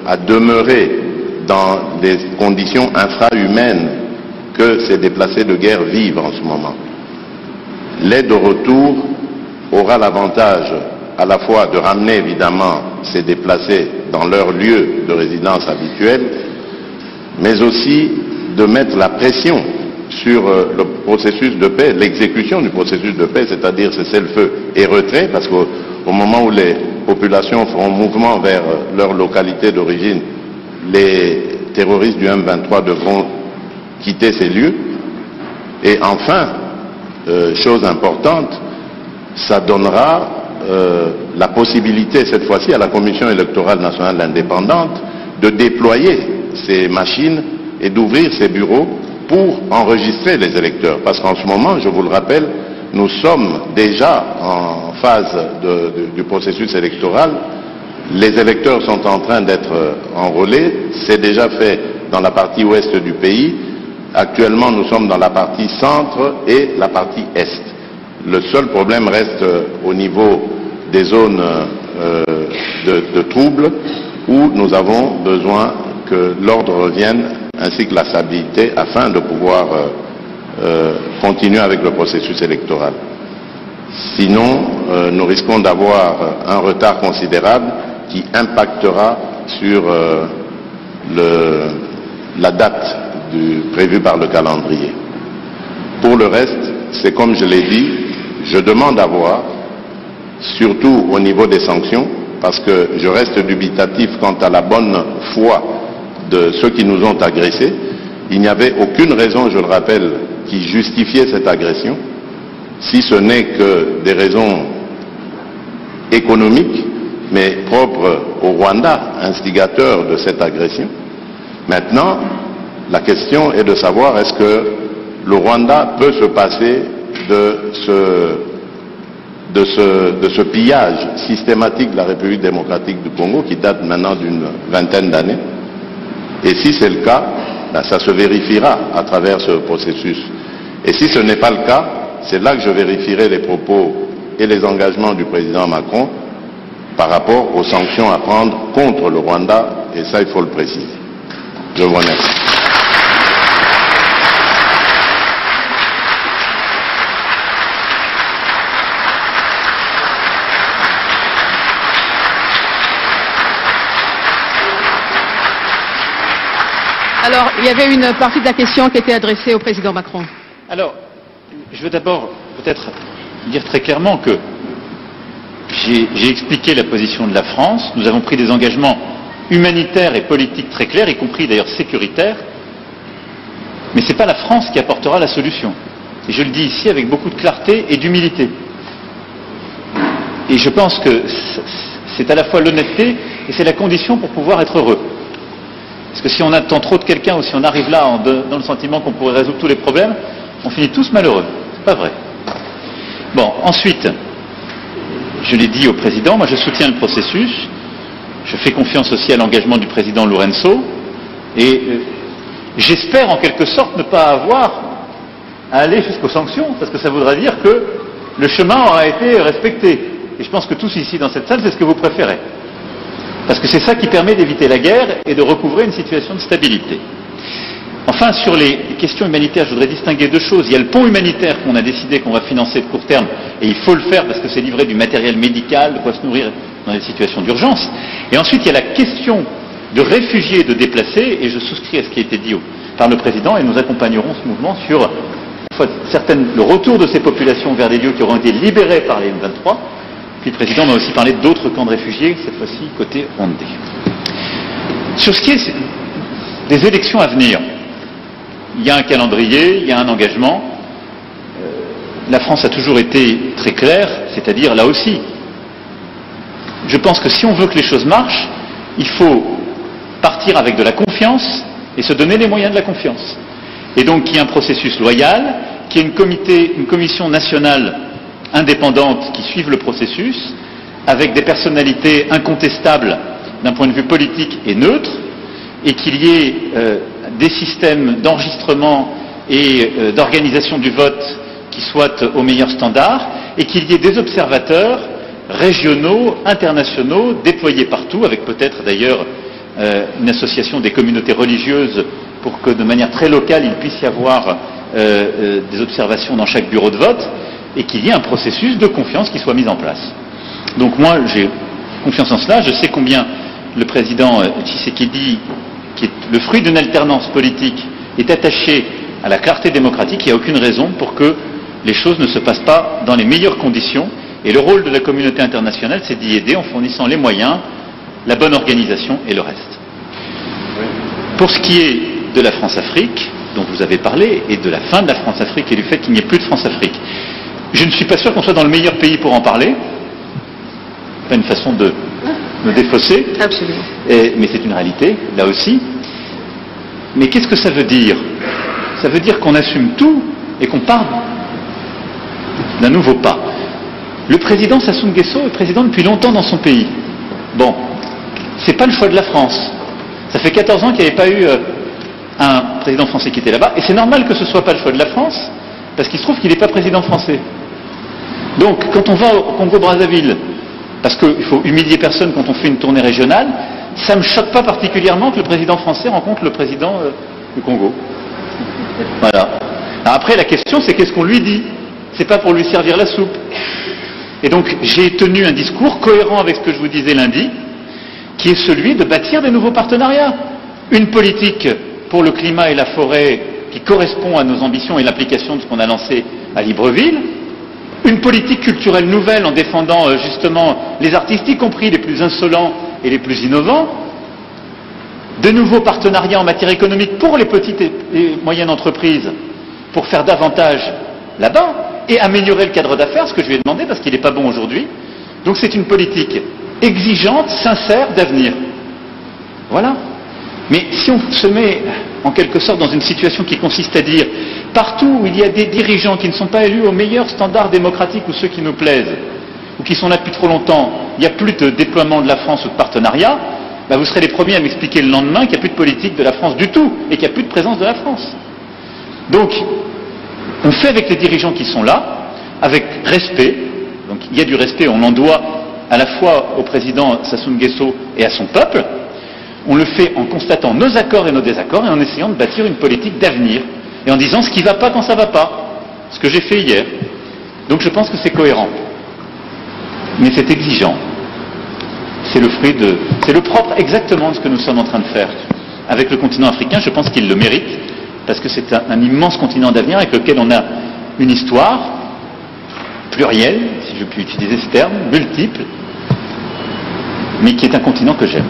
à demeurer dans des conditions infrahumaines que ces déplacés de guerre vivent en ce moment. L'aide au retour aura l'avantage à la fois de ramener évidemment ces déplacés dans leur lieu de résidence habituel, mais aussi de mettre la pression sur le processus de paix, l'exécution du processus de paix, c'est-à-dire cessez-le-feu et retrait, parce qu'au moment où les populations feront mouvement vers leur localité d'origine, les terroristes du M23 devront quitter ces lieux. Et enfin, chose importante, ça donnera la possibilité, cette fois-ci, à la Commission électorale nationale indépendante de déployer ces machines et d'ouvrir ces bureaux pour enregistrer les électeurs. Parce qu'en ce moment, je vous le rappelle, nous sommes déjà en phase du processus électoral. Les électeurs sont en train d'être enrôlés. C'est déjà fait dans la partie ouest du pays. Actuellement, nous sommes dans la partie centre et la partie est. Le seul problème reste au niveau des zones de troubles où nous avons besoin que l'ordre revienne ainsi que la stabilité afin de pouvoir continuer avec le processus électoral. Sinon, nous risquons d'avoir un retard considérable qui impactera sur la date prévue par le calendrier. Pour le reste, c'est comme je l'ai dit, je demande à voir, surtout au niveau des sanctions, parce que je reste dubitatif quant à la bonne foi de ceux qui nous ont agressés. Il n'y avait aucune raison, je le rappelle, qui justifiait cette agression, si ce n'est que des raisons économiques, mais propres au Rwanda, instigateur de cette agression. Maintenant, la question est de savoir est-ce que le Rwanda peut se passer de ce pillage systématique de la République démocratique du Congo qui date maintenant d'une vingtaine d'années. Et si c'est le cas, ben ça se vérifiera à travers ce processus. Et si ce n'est pas le cas, c'est là que je vérifierai les propos et les engagements du président Macron par rapport aux sanctions à prendre contre le Rwanda, et ça il faut le préciser. Je vous remercie. Alors, il y avait une partie de la question qui était adressée au président Macron. Alors, je veux d'abord peut-être dire très clairement que j'ai expliqué la position de la France. Nous avons pris des engagements humanitaires et politiques très clairs, y compris d'ailleurs sécuritaires. Mais ce n'est pas la France qui apportera la solution. Et je le dis ici avec beaucoup de clarté et d'humilité. Et je pense que c'est à la fois l'honnêteté et c'est la condition pour pouvoir être heureux. Parce que si on attend trop de quelqu'un ou si on arrive là dans le sentiment qu'on pourrait résoudre tous les problèmes, on finit tous malheureux. C'est pas vrai. Bon, ensuite, je l'ai dit au président, moi je soutiens le processus. Je fais confiance aussi à l'engagement du président Lourenço. Et j'espère en quelque sorte ne pas avoir à aller jusqu'aux sanctions, parce que ça voudrait dire que le chemin aura été respecté. Et je pense que tous ici dans cette salle, c'est ce que vous préférez. Parce que c'est ça qui permet d'éviter la guerre et de recouvrer une situation de stabilité. Enfin, sur les questions humanitaires, je voudrais distinguer deux choses. Il y a le pont humanitaire qu'on a décidé qu'on va financer de court terme, et il faut le faire parce que c'est livrer du matériel médical, de quoi se nourrir dans des situations d'urgence. Et ensuite, il y a la question de réfugiés et de déplacés, et je souscris à ce qui a été dit par le président, et nous accompagnerons ce mouvement sur le retour de ces populations vers des lieux qui auront été libérés par les M23. Puis le président m'a aussi parlé d'autres camps de réfugiés, cette fois-ci côté Rwandais. Sur ce qui est des élections à venir, il y a un calendrier, il y a un engagement. La France a toujours été très claire, c'est-à-dire là aussi. Je pense que si on veut que les choses marchent, il faut partir avec de la confiance et se donner les moyens de la confiance. Et donc qu'il y ait un processus loyal, qu'il y ait une commission nationale indépendante qui suive le processus, avec des personnalités incontestables d'un point de vue politique et neutre, et qu'il y ait des systèmes d'enregistrement et d'organisation du vote qui soient aux meilleurs standards, et qu'il y ait des observateurs régionaux, internationaux, déployés partout, avec peut-être d'ailleurs une association des communautés religieuses pour que de manière très locale il puisse y avoir des observations dans chaque bureau de vote, et qu'il y ait un processus de confiance qui soit mis en place. Donc moi j'ai confiance en cela, je sais combien le président Tshisekedi, qui est le fruit d'une alternance politique, est attaché à la clarté démocratique. Il n'y a aucune raison pour que les choses ne se passent pas dans les meilleures conditions, et le rôle de la communauté internationale, c'est d'y aider en fournissant les moyens, la bonne organisation et le reste. Pour ce qui est de la France-Afrique, dont vous avez parlé, et de la fin de la France-Afrique et du fait qu'il n'y ait plus de France-Afrique, je ne suis pas sûr qu'on soit dans le meilleur pays pour en parler. Pas une façon de me défausser. Absolument. Mais c'est une réalité, là aussi. Mais qu'est-ce que ça veut dire? Ça veut dire qu'on assume tout et qu'on part d'un nouveau pas. Le président Sassou Nguesso est président depuis longtemps dans son pays. Bon, c'est pas le choix de la France. Ça fait 14 ans qu'il n'y avait pas eu un président français qui était là-bas, et c'est normal que ce ne soit pas le choix de la France, parce qu'il se trouve qu'il n'est pas président français. Donc, quand on va au Congo-Brazzaville, parce qu'il faut humilier personne quand on fait une tournée régionale, ça ne me choque pas particulièrement que le président français rencontre le président du Congo. Voilà. Alors après, la question, c'est qu'est-ce qu'on lui dit? C'est pas pour lui servir la soupe. Et donc, j'ai tenu un discours cohérent avec ce que je vous disais lundi, qui est celui de bâtir des nouveaux partenariats. Une politique pour le climat et la forêt qui correspond à nos ambitions et l'application de ce qu'on a lancé à Libreville. Une politique culturelle nouvelle en défendant justement les artistes, y compris les plus insolents et les plus innovants. De nouveaux partenariats en matière économique pour les petites et moyennes entreprises, pour faire davantage là-bas et améliorer le cadre d'affaires, ce que je lui ai demandé parce qu'il n'est pas bon aujourd'hui. Donc c'est une politique exigeante, sincère, d'avenir. Voilà. Mais si on se met en quelque sorte dans une situation qui consiste à dire partout où il y a des dirigeants qui ne sont pas élus aux meilleurs standards démocratiques ou ceux qui nous plaisent, ou qui sont là depuis trop longtemps, il n'y a plus de déploiement de la France ou de partenariat, bah vous serez les premiers à m'expliquer le lendemain qu'il n'y a plus de politique de la France du tout et qu'il n'y a plus de présence de la France. Donc, on fait avec les dirigeants qui sont là, avec respect. Donc il y a du respect, on l'en doit à la fois au président Sassou Nguesso et à son peuple. On le fait en constatant nos accords et nos désaccords et en essayant de bâtir une politique d'avenir et en disant ce qui ne va pas quand ça ne va pas, ce que j'ai fait hier. Donc je pense que c'est cohérent. Mais c'est exigeant. C'est le propre exactement de ce que nous sommes en train de faire. Avec le continent africain, je pense qu'il le mérite, parce que c'est un immense continent d'avenir avec lequel on a une histoire plurielle, si je puis utiliser ce terme, multiple, mais qui est un continent que j'aime.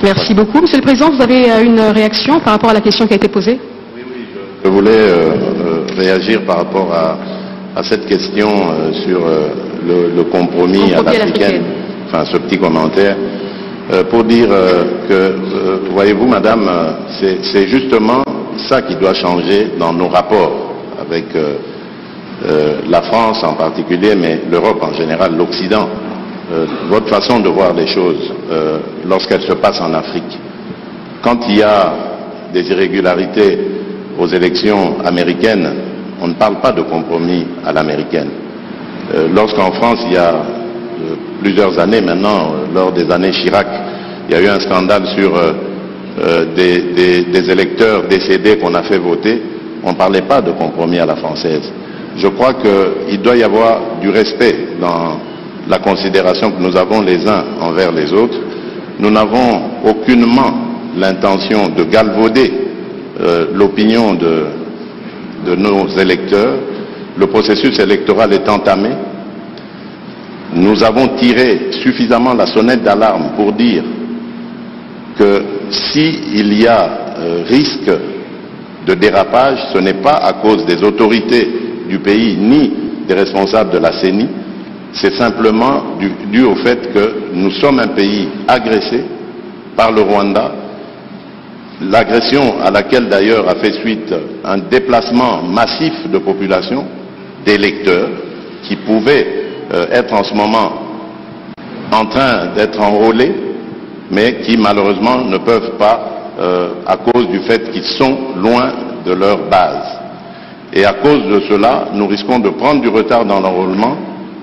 Merci beaucoup. Monsieur le Président, vous avez une réaction par rapport à la question qui a été posée? Oui, je voulais réagir par rapport à cette question sur le compromis à l'africaine, enfin ce petit commentaire, pour dire que, voyez-vous madame, c'est justement ça qui doit changer dans nos rapports avec la France en particulier, mais l'Europe en général, l'Occident. Votre façon de voir les choses lorsqu'elles se passent en Afrique. Quand il y a des irrégularités aux élections américaines, on ne parle pas de compromis à l'américaine. Lorsqu'en France, il y a plusieurs années maintenant, lors des années Chirac, il y a eu un scandale sur des électeurs décédés qu'on a fait voter, on ne parlait pas de compromis à la française. Je crois qu'il doit y avoir du respect dans la considération que nous avons les uns envers les autres. Nous n'avons aucunement l'intention de galvauder l'opinion de nos électeurs. Le processus électoral est entamé. Nous avons tiré suffisamment la sonnette d'alarme pour dire que s'il y a risque de dérapage, ce n'est pas à cause des autorités du pays ni des responsables de la CENI, c'est simplement dû au fait que nous sommes un pays agressé par le Rwanda, l'agression à laquelle d'ailleurs a fait suite un déplacement massif de population, d'électeurs, qui pouvaient être en ce moment en train d'être enrôlés, mais qui malheureusement ne peuvent pas à cause du fait qu'ils sont loin de leur base. Et à cause de cela, nous risquons de prendre du retard dans l'enrôlement,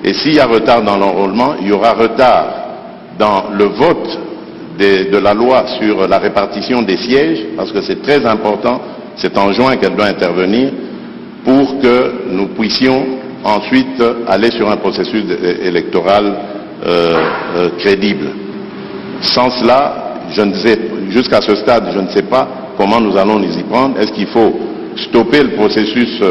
et s'il y a retard dans l'enrôlement, il y aura retard dans le vote de la loi sur la répartition des sièges, parce que c'est très important, c'est en juin qu'elle doit intervenir, pour que nous puissions ensuite aller sur un processus électoral crédible. Sans cela, je ne sais, jusqu'à ce stade, je ne sais pas comment nous allons nous y prendre. Est-ce qu'il faut stopper le processus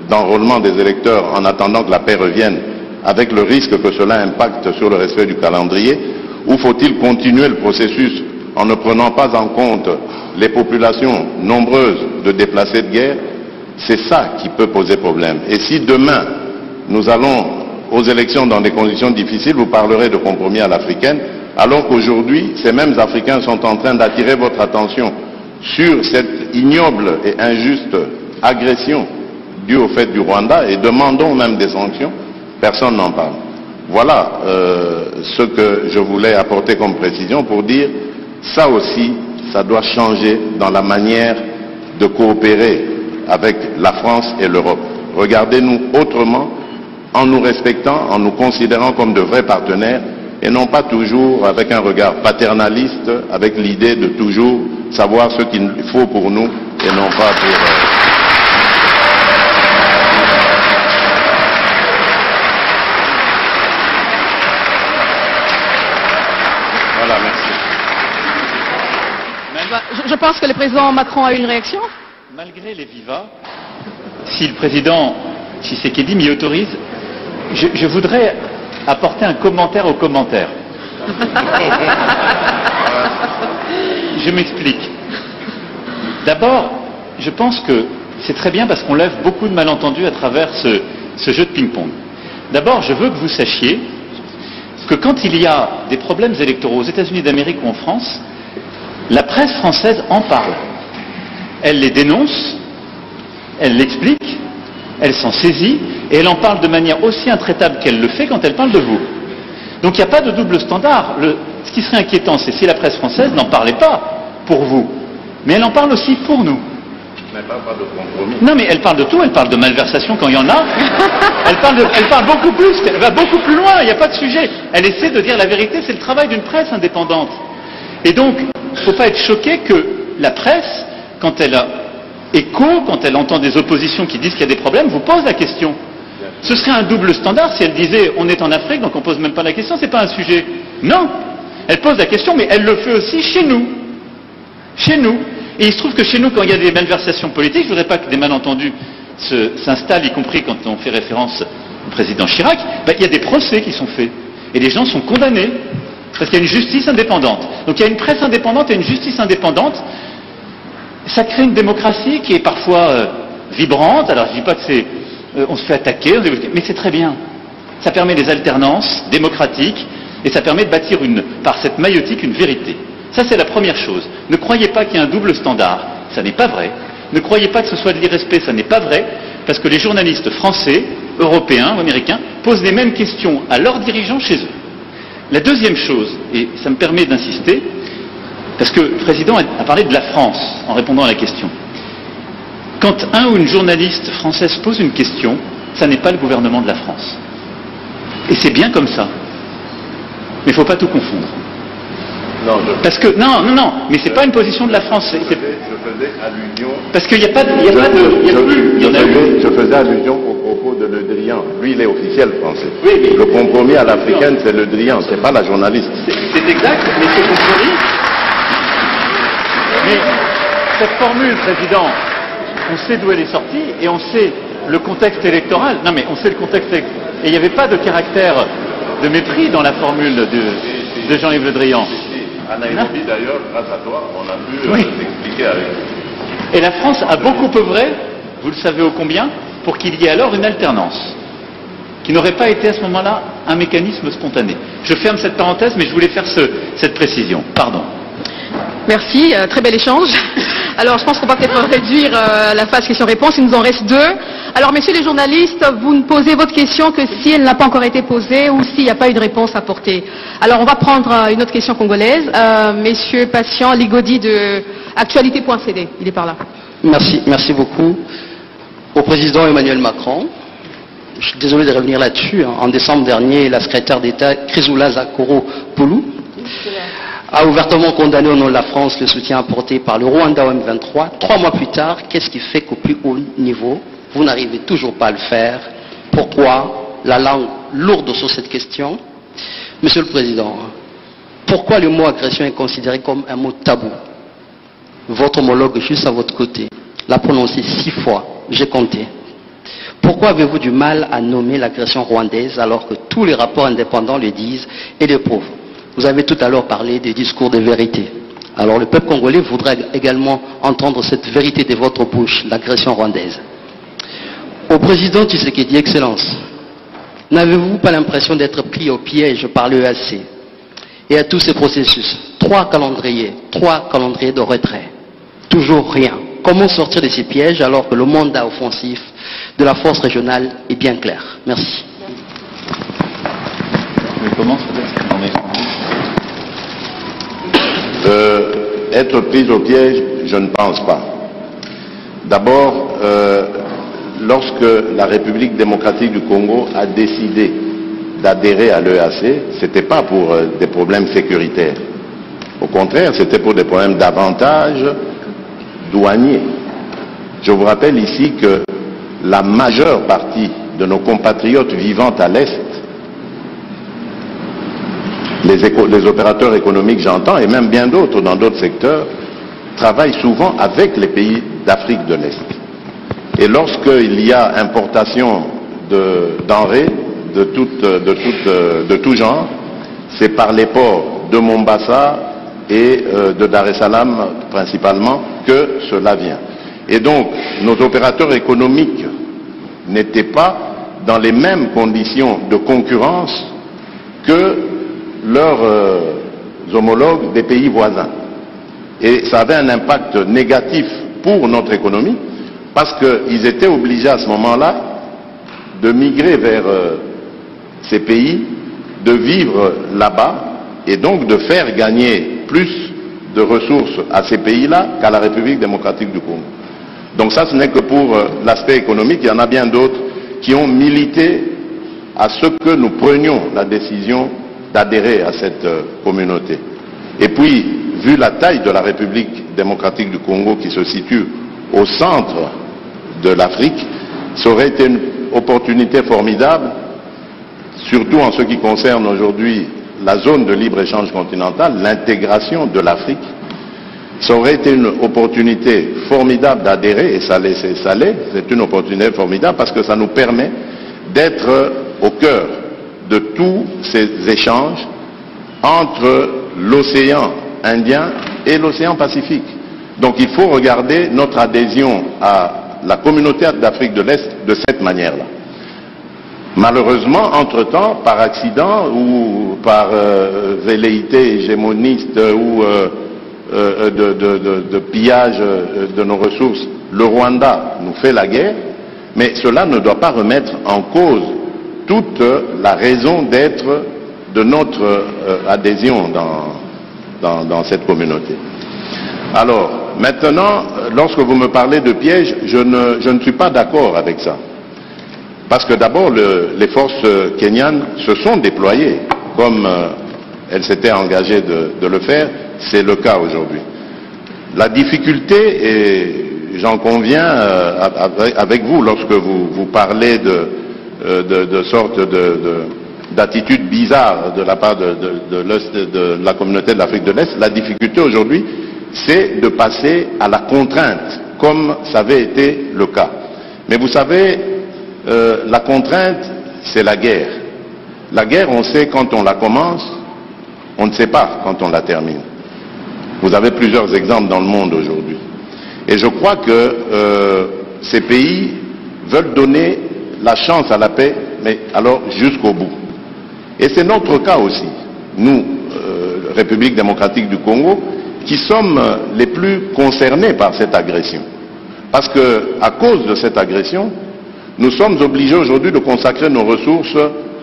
d'enrôlement des électeurs en attendant que la paix revienne, avec le risque que cela impacte sur le respect du calendrier, ou faut-il continuer le processus en ne prenant pas en compte les populations nombreuses de déplacés de guerre? C'est ça qui peut poser problème. Et si demain, nous allons aux élections dans des conditions difficiles, vous parlerez de compromis à l'africaine, alors qu'aujourd'hui, ces mêmes Africains sont en train d'attirer votre attention sur cette ignoble et injuste agression due au fait du Rwanda, et demandons même des sanctions, personne n'en parle. Voilà ce que je voulais apporter comme précision pour dire, ça aussi, ça doit changer dans la manière de coopérer avec la France et l'Europe. Regardez-nous autrement, en nous respectant, en nous considérant comme de vrais partenaires, et non pas toujours avec un regard paternaliste, avec l'idée de toujours savoir ce qu'il faut pour nous, et non pas pour... Voilà, merci. Je pense que le président Macron a eu une réaction. Malgré les vivas, si le président Tshisekedi m'y autorise, je voudrais apporter un commentaire au commentaire. Je m'explique. D'abord, je pense que c'est très bien parce qu'on lève beaucoup de malentendus à travers ce jeu de ping-pong. D'abord, je veux que vous sachiez que quand il y a des problèmes électoraux aux États-Unis d'Amérique ou en France, la presse française en parle. Elle les dénonce, elle l'explique, elle s'en saisit, et elle en parle de manière aussi intraitable qu'elle le fait quand elle parle de vous. Donc il n'y a pas de double standard. Ce qui serait inquiétant, c'est si la presse française n'en parlait pas pour vous, mais elle en parle aussi pour nous. Mais pas de compromis. Non, mais elle parle de tout, elle parle de malversation quand il y en a. Elle parle beaucoup plus, elle va beaucoup plus loin, il n'y a pas de sujet. Elle essaie de dire la vérité, c'est le travail d'une presse indépendante. Et donc, il ne faut pas être choqué que la presse, quand elle a écho, quand elle entend des oppositions qui disent qu'il y a des problèmes, vous pose la question. Ce serait un double standard si elle disait on est en Afrique, donc on ne pose même pas la question, c'est pas un sujet. Non, elle pose la question, mais elle le fait aussi chez nous. Chez nous. Et il se trouve que chez nous, quand il y a des malversations politiques, je ne voudrais pas que des malentendus s'installent, y compris quand on fait référence au président Chirac, il y a des procès qui sont faits. Et les gens sont condamnés, parce qu'il y a une justice indépendante. Donc il y a une presse indépendante et une justice indépendante. Ça crée une démocratie qui est parfois vibrante. Alors je ne dis pas que on se fait attaquer, mais c'est très bien. Ça permet des alternances démocratiques et ça permet de bâtir par cette maïotique une vérité. Ça c'est la première chose. Ne croyez pas qu'il y a un double standard, ça n'est pas vrai. Ne croyez pas que ce soit de l'irrespect, ça n'est pas vrai, parce que les journalistes français, européens ou américains posent les mêmes questions à leurs dirigeants chez eux. La deuxième chose, et ça me permet d'insister, parce que le président a parlé de la France en répondant à la question. Quand un ou une journaliste française pose une question, ça n'est pas le gouvernement de la France. Et c'est bien comme ça. Mais il ne faut pas tout confondre. Non, parce que, non, mais c'est pas une position de la France. Je faisais allusion... Parce qu'il n'y a pas de... Je faisais allusion au propos de Le Drian. Lui, il est officiel français. Oui, mais le compromis à l'africaine, c'est Le Drian, c'est pas la journaliste. C'est exact, mais ce compromis... Mais cette formule, président, on sait d'où elle est sortie et on sait le contexte électoral. Non, mais on sait le contexte électoral. Et il n'y avait pas de caractère de mépris dans la formule de Jean-Yves Le Drian. À Nairobi, d'ailleurs, grâce à toi, on a pu s'expliquer avec. Et la France a beaucoup œuvré, vous le savez ô combien, pour qu'il y ait alors une alternance, qui n'aurait pas été à ce moment-là un mécanisme spontané. Je ferme cette parenthèse, mais je voulais faire cette précision. Pardon. Merci, très bel échange. Alors je pense qu'on va peut-être réduire la phase questions-réponses, il nous en reste 2. Alors messieurs les journalistes, vous ne posez votre question que si elle n'a pas encore été posée ou s'il n'y a pas eu de réponse apportée. Alors on va prendre une autre question congolaise. Monsieur Patient Ligodi de actualité.cd, il est par là. Merci beaucoup. Au président Emmanuel Macron, je suis désolé de revenir là-dessus, en décembre dernier, la secrétaire d'État Chrysoula Zakoro-Poulou a ouvertement condamné au nom de la France le soutien apporté par le Rwanda au M23. 3 mois plus tard, qu'est-ce qui fait qu'au plus haut niveau, vous n'arrivez toujours pas à le faire? Pourquoi la langue lourde sur cette question? Monsieur le Président, pourquoi le mot agression est considéré comme un mot tabou? Votre homologue juste à votre côté l'a prononcé 6 fois, j'ai compté. Pourquoi avez-vous du mal à nommer l'agression rwandaise alors que tous les rapports indépendants le disent et le prouvent? Vous avez tout à l'heure parlé des discours de vérité. Alors le peuple congolais voudrait également entendre cette vérité de votre bouche, l'agression rwandaise. Au président Tshisekedi, Excellence, n'avez-vous pas l'impression d'être pris au piège par l'EAC et à tous ces processus? 3 calendriers de retrait, toujours rien. Comment sortir de ces pièges alors que le mandat offensif de la force régionale est bien clair? Merci. Être pris au piège, je ne pense pas. D'abord, lorsque la République démocratique du Congo a décidé d'adhérer à l'EAC, ce n'était pas pour des problèmes sécuritaires. Au contraire, c'était pour des problèmes d'avantages douaniers. Je vous rappelle ici que la majeure partie de nos compatriotes vivant à l'Est, les opérateurs économiques j'entends, et même bien d'autres dans d'autres secteurs, travaillent souvent avec les pays d'Afrique de l'Est. Et lorsqu'il y a importation de denrées de tout genre, c'est par les ports de Mombasa et de Dar es Salaam principalement que cela vient. Et donc nos opérateurs économiques n'étaient pas dans les mêmes conditions de concurrence que leurs homologues des pays voisins. Et ça avait un impact négatif pour notre économie parce qu'ils étaient obligés à ce moment-là de migrer vers ces pays, de vivre là-bas et donc de faire gagner plus de ressources à ces pays-là qu'à la République démocratique du Congo. Donc ça, ce n'est que pour l'aspect économique. Il y en a bien d'autres qui ont milité à ce que nous prenions la décision d'adhérer à cette communauté. Et puis, vu la taille de la République démocratique du Congo qui se situe au centre de l'Afrique, ça aurait été une opportunité formidable, surtout en ce qui concerne aujourd'hui la zone de libre-échange continentale, l'intégration de l'Afrique. Ça aurait été une opportunité formidable d'adhérer, et ça l'est, c'est une opportunité formidable parce que ça nous permet d'être au cœur de tous ces échanges entre l'océan Indien et l'océan Pacifique. Donc il faut regarder notre adhésion à la communauté d'Afrique de l'Est de cette manière-là. Malheureusement, entre-temps, par accident ou par velléité hégémoniste ou de pillage de nos ressources, le Rwanda nous fait la guerre, mais cela ne doit pas remettre en cause toute la raison d'être de notre adhésion dans cette communauté. Alors, maintenant, lorsque vous me parlez de piège, je ne suis pas d'accord avec ça. Parce que d'abord, les forces kenyanes se sont déployées, comme elles s'étaient engagées de le faire, c'est le cas aujourd'hui. La difficulté, et j'en conviens avec vous, lorsque vous parlez de sorte d'attitude bizarre de la part de la communauté de l'Afrique de l'Est, la difficulté aujourd'hui, c'est de passer à la contrainte, comme ça avait été le cas. Mais vous savez, la contrainte, c'est la guerre. La guerre, on sait quand on la commence, on ne sait pas quand on la termine. Vous avez plusieurs exemples dans le monde aujourd'hui. Et je crois que ces pays veulent donner la chance à la paix, mais alors jusqu'au bout. Et c'est notre cas aussi, nous, République démocratique du Congo, qui sommes les plus concernés par cette agression. Parce que, à cause de cette agression, nous sommes obligés aujourd'hui de consacrer nos ressources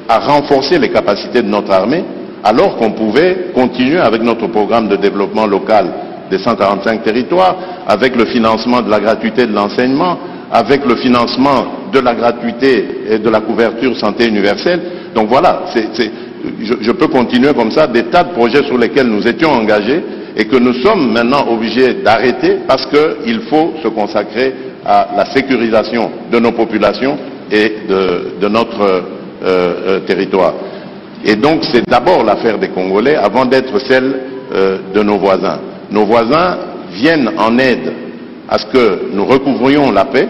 à renforcer les capacités de notre armée, alors qu'on pouvait continuer avec notre programme de développement local des 145 territoires, avec le financement de la gratuité de l'enseignement, avec le financement de la gratuité et de la couverture santé universelle. Donc voilà, je peux continuer comme ça, des tas de projets sur lesquels nous étions engagés et que nous sommes maintenant obligés d'arrêter parce qu'il faut se consacrer à la sécurisation de nos populations et de notre territoire. Et donc c'est d'abord l'affaire des Congolais avant d'être celle de nos voisins. Nos voisins viennent en aide à ce que nous recouvrions la paix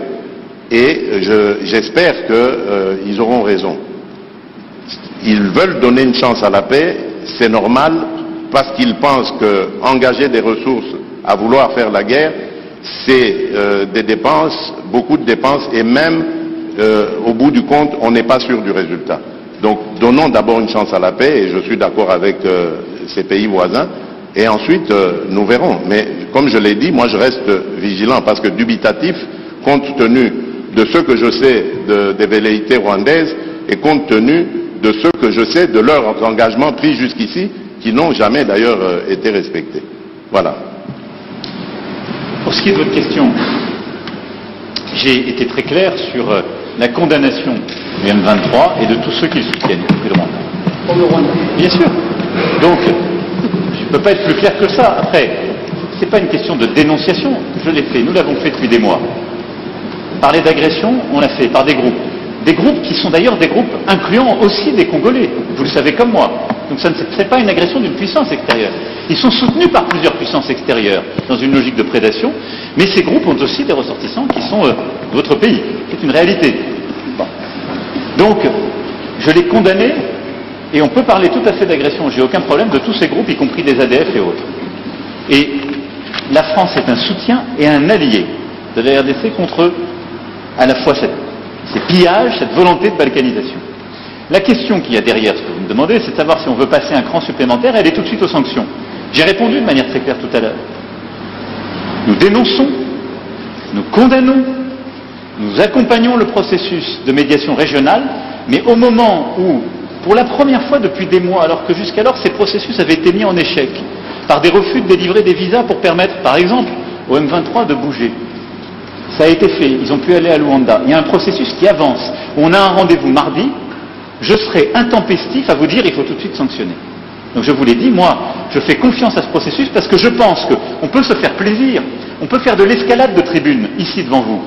et j'espère qu'ils auront raison. Ils veulent donner une chance à la paix, c'est normal, parce qu'ils pensent qu'engager des ressources à vouloir faire la guerre, c'est des dépenses, beaucoup de dépenses, et même au bout du compte, on n'est pas sûr du résultat. Donc donnons d'abord une chance à la paix, et je suis d'accord avec ces pays voisins, et ensuite nous verrons. Mais comme je l'ai dit, moi je reste vigilant, parce que dubitatif, compte tenu de ce que je sais des velléités rwandaises, et compte tenu de ce que je sais de leurs engagements pris jusqu'ici, qui n'ont jamais d'ailleurs été respectés. Voilà. Pour ce qui est de votre question, j'ai été très clair sur la condamnation du M23 et de tous ceux qui le soutiennent, y compris le Rwanda. Bien sûr. Donc, je ne peux pas être plus clair que ça. Après, ce n'est pas une question de dénonciation. Je l'ai fait, nous l'avons fait depuis des mois. Parler d'agression, on l'a fait par des groupes. Des groupes qui sont d'ailleurs des groupes incluant aussi des Congolais. Vous le savez comme moi. Donc ça ne serait pas une agression d'une puissance extérieure. Ils sont soutenus par plusieurs puissances extérieures dans une logique de prédation, mais ces groupes ont aussi des ressortissants qui sont d'autres pays. C'est une réalité. Bon. Donc, je l'ai condamné, et on peut parler tout à fait d'agression, j'ai aucun problème, de tous ces groupes, y compris des ADF et autres. Et la France est un soutien et un allié de la RDC contre à la fois ces pillages, cette volonté de balkanisation. La question qu'il y a derrière ce que vous me demandez, c'est de savoir si on veut passer un cran supplémentaire, elle est tout de suite aux sanctions. J'ai répondu de manière très claire tout à l'heure. Nous dénonçons, nous condamnons, nous accompagnons le processus de médiation régionale, mais au moment où, pour la première fois depuis des mois, alors que jusqu'alors ces processus avaient été mis en échec, par des refus de délivrer des visas pour permettre, par exemple, au M23 de bouger. Ça a été fait, ils ont pu aller à Luanda. Il y a un processus qui avance. On a un rendez-vous mardi, je serai intempestif à vous dire il faut tout de suite sanctionner. Donc je vous l'ai dit, moi, je fais confiance à ce processus parce que je pense qu'on peut se faire plaisir, on peut faire de l'escalade de tribunes ici devant vous.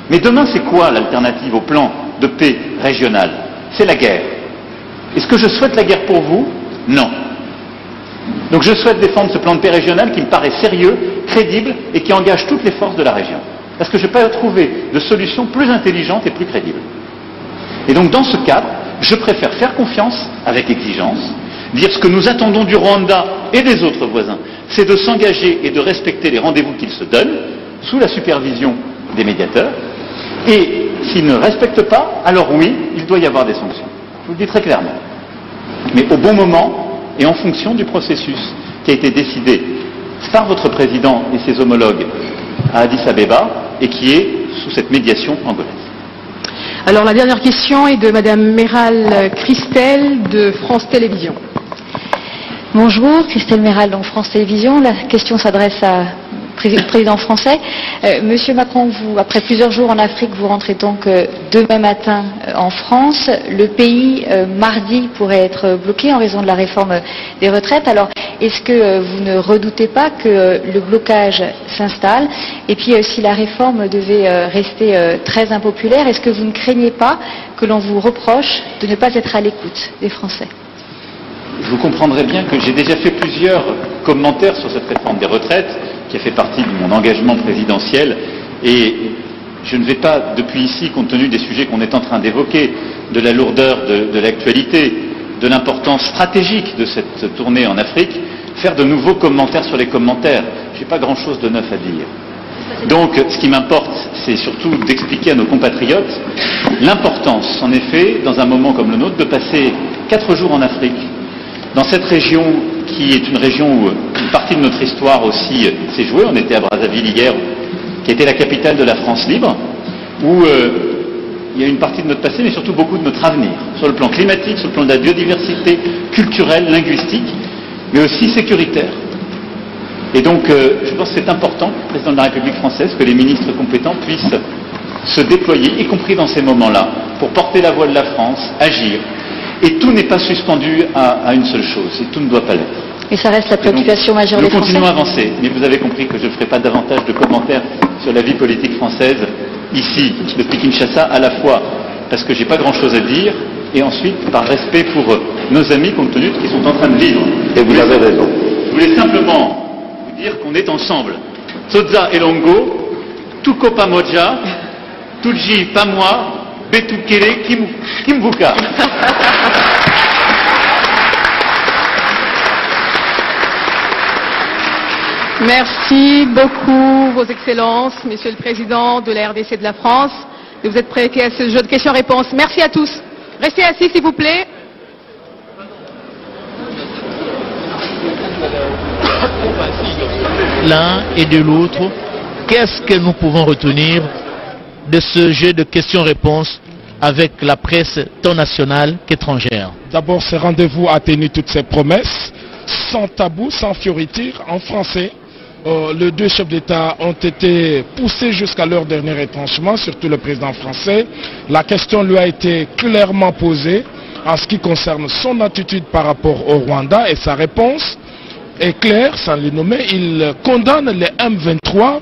Mais demain, c'est quoi l'alternative au plan de paix régional? C'est la guerre. Est-ce que je souhaite la guerre pour vous? Non. Donc je souhaite défendre ce plan de paix régional qui me paraît sérieux, crédible et qui engage toutes les forces de la région. Parce que je n'ai pas trouvé de solution plus intelligente et plus crédible. Et donc dans ce cadre, je préfère faire confiance avec exigence, dire ce que nous attendons du Rwanda et des autres voisins, c'est de s'engager et de respecter les rendez-vous qu'ils se donnent, sous la supervision des médiateurs, et s'ils ne respectent pas, alors oui, il doit y avoir des sanctions. Je vous le dis très clairement. Mais au bon moment et en fonction du processus qui a été décidé par votre président et ses homologues à Addis Abeba et qui est sous cette médiation angolaise. Alors la dernière question est de Madame Méral Christelle de France Télévisions. Bonjour, Christelle Méral, donc France Télévisions. La question s'adresse à président français. Monsieur Macron, vous, après plusieurs jours en Afrique, vous rentrez donc demain matin en France. Le pays, mardi, pourrait être bloqué en raison de la réforme des retraites. Alors, est-ce que vous ne redoutez pas que le blocage s'installe? Et puis, si la réforme devait rester très impopulaire, est-ce que vous ne craignez pas que l'on vous reproche de ne pas être à l'écoute des Français? Vous comprendrez bien que j'ai déjà fait plusieurs commentaires sur cette réforme des retraites, qui a fait partie de mon engagement présidentiel, et je ne vais pas, depuis ici, compte tenu des sujets qu'on est en train d'évoquer, de la lourdeur de l'actualité, de l'importance stratégique de cette tournée en Afrique, faire de nouveaux commentaires sur les commentaires. Je n'ai pas grand-chose de neuf à dire. Donc, ce qui m'importe, c'est surtout d'expliquer à nos compatriotes l'importance, en effet, dans un moment comme le nôtre, de passer 4 jours en Afrique, dans cette région qui est une région où une partie de notre histoire aussi s'est jouée. On était à Brazzaville hier, qui était la capitale de la France libre, où il y a une partie de notre passé, mais surtout beaucoup de notre avenir, sur le plan climatique, sur le plan de la biodiversité, culturelle, linguistique, mais aussi sécuritaire. Et donc, je pense que c'est important, le président de la République française, que les ministres compétents puissent se déployer, y compris dans ces moments-là, pour porter la voix de la France, agir. Et tout n'est pas suspendu à une seule chose, et tout ne doit pas l'être. Et ça reste la préoccupation majeure des Français. Nous continuons à avancer, mais vous avez compris que je ne ferai pas davantage de commentaires sur la vie politique française ici, depuis Kinshasa, à la fois parce que j'ai pas grand-chose à dire, et ensuite par respect pour nos amis, compte tenu de ce qu'ils sont en train de vivre. Et vous avez raison. Je voulais simplement vous dire qu'on est ensemble. Soza Elongo, Tuko Pamoja, Tuji Pamwa, Betukele Kimbuka. Merci beaucoup, Vos Excellences, Monsieur le Président de la RDC de la France, de vous être prêtés à ce jeu de questions-réponses. Merci à tous. Restez assis, s'il vous plaît. L'un et de l'autre, qu'est-ce que nous pouvons retenir de ce jeu de questions-réponses avec la presse tant nationale qu'étrangère? D'abord, ce rendez-vous a tenu toutes ses promesses, sans tabou, sans fioritures, en français. Les deux chefs d'État ont été poussés jusqu'à leur dernier retranchement, surtout le président français. La question lui a été clairement posée en ce qui concerne son attitude par rapport au Rwanda, et sa réponse est claire, sans les nommer. Il condamne les M23.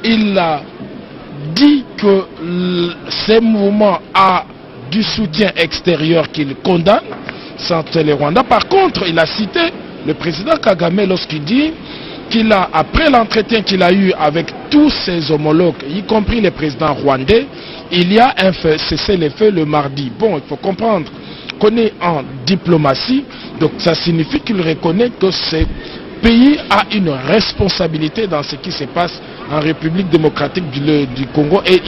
Il a dit que ces mouvements a du soutien extérieur qu'il condamne, sans les Rwandais. Par contre, il a cité le président Kagame lorsqu'il dit qu'il a, après l'entretien qu'il a eu avec tous ses homologues, y compris les présidents rwandais, il y a un cessez-le-feu le mardi. Bon, il faut comprendre qu'on est en diplomatie, donc ça signifie qu'il reconnaît que ce pays a une responsabilité dans ce qui se passe en République démocratique du Congo. Et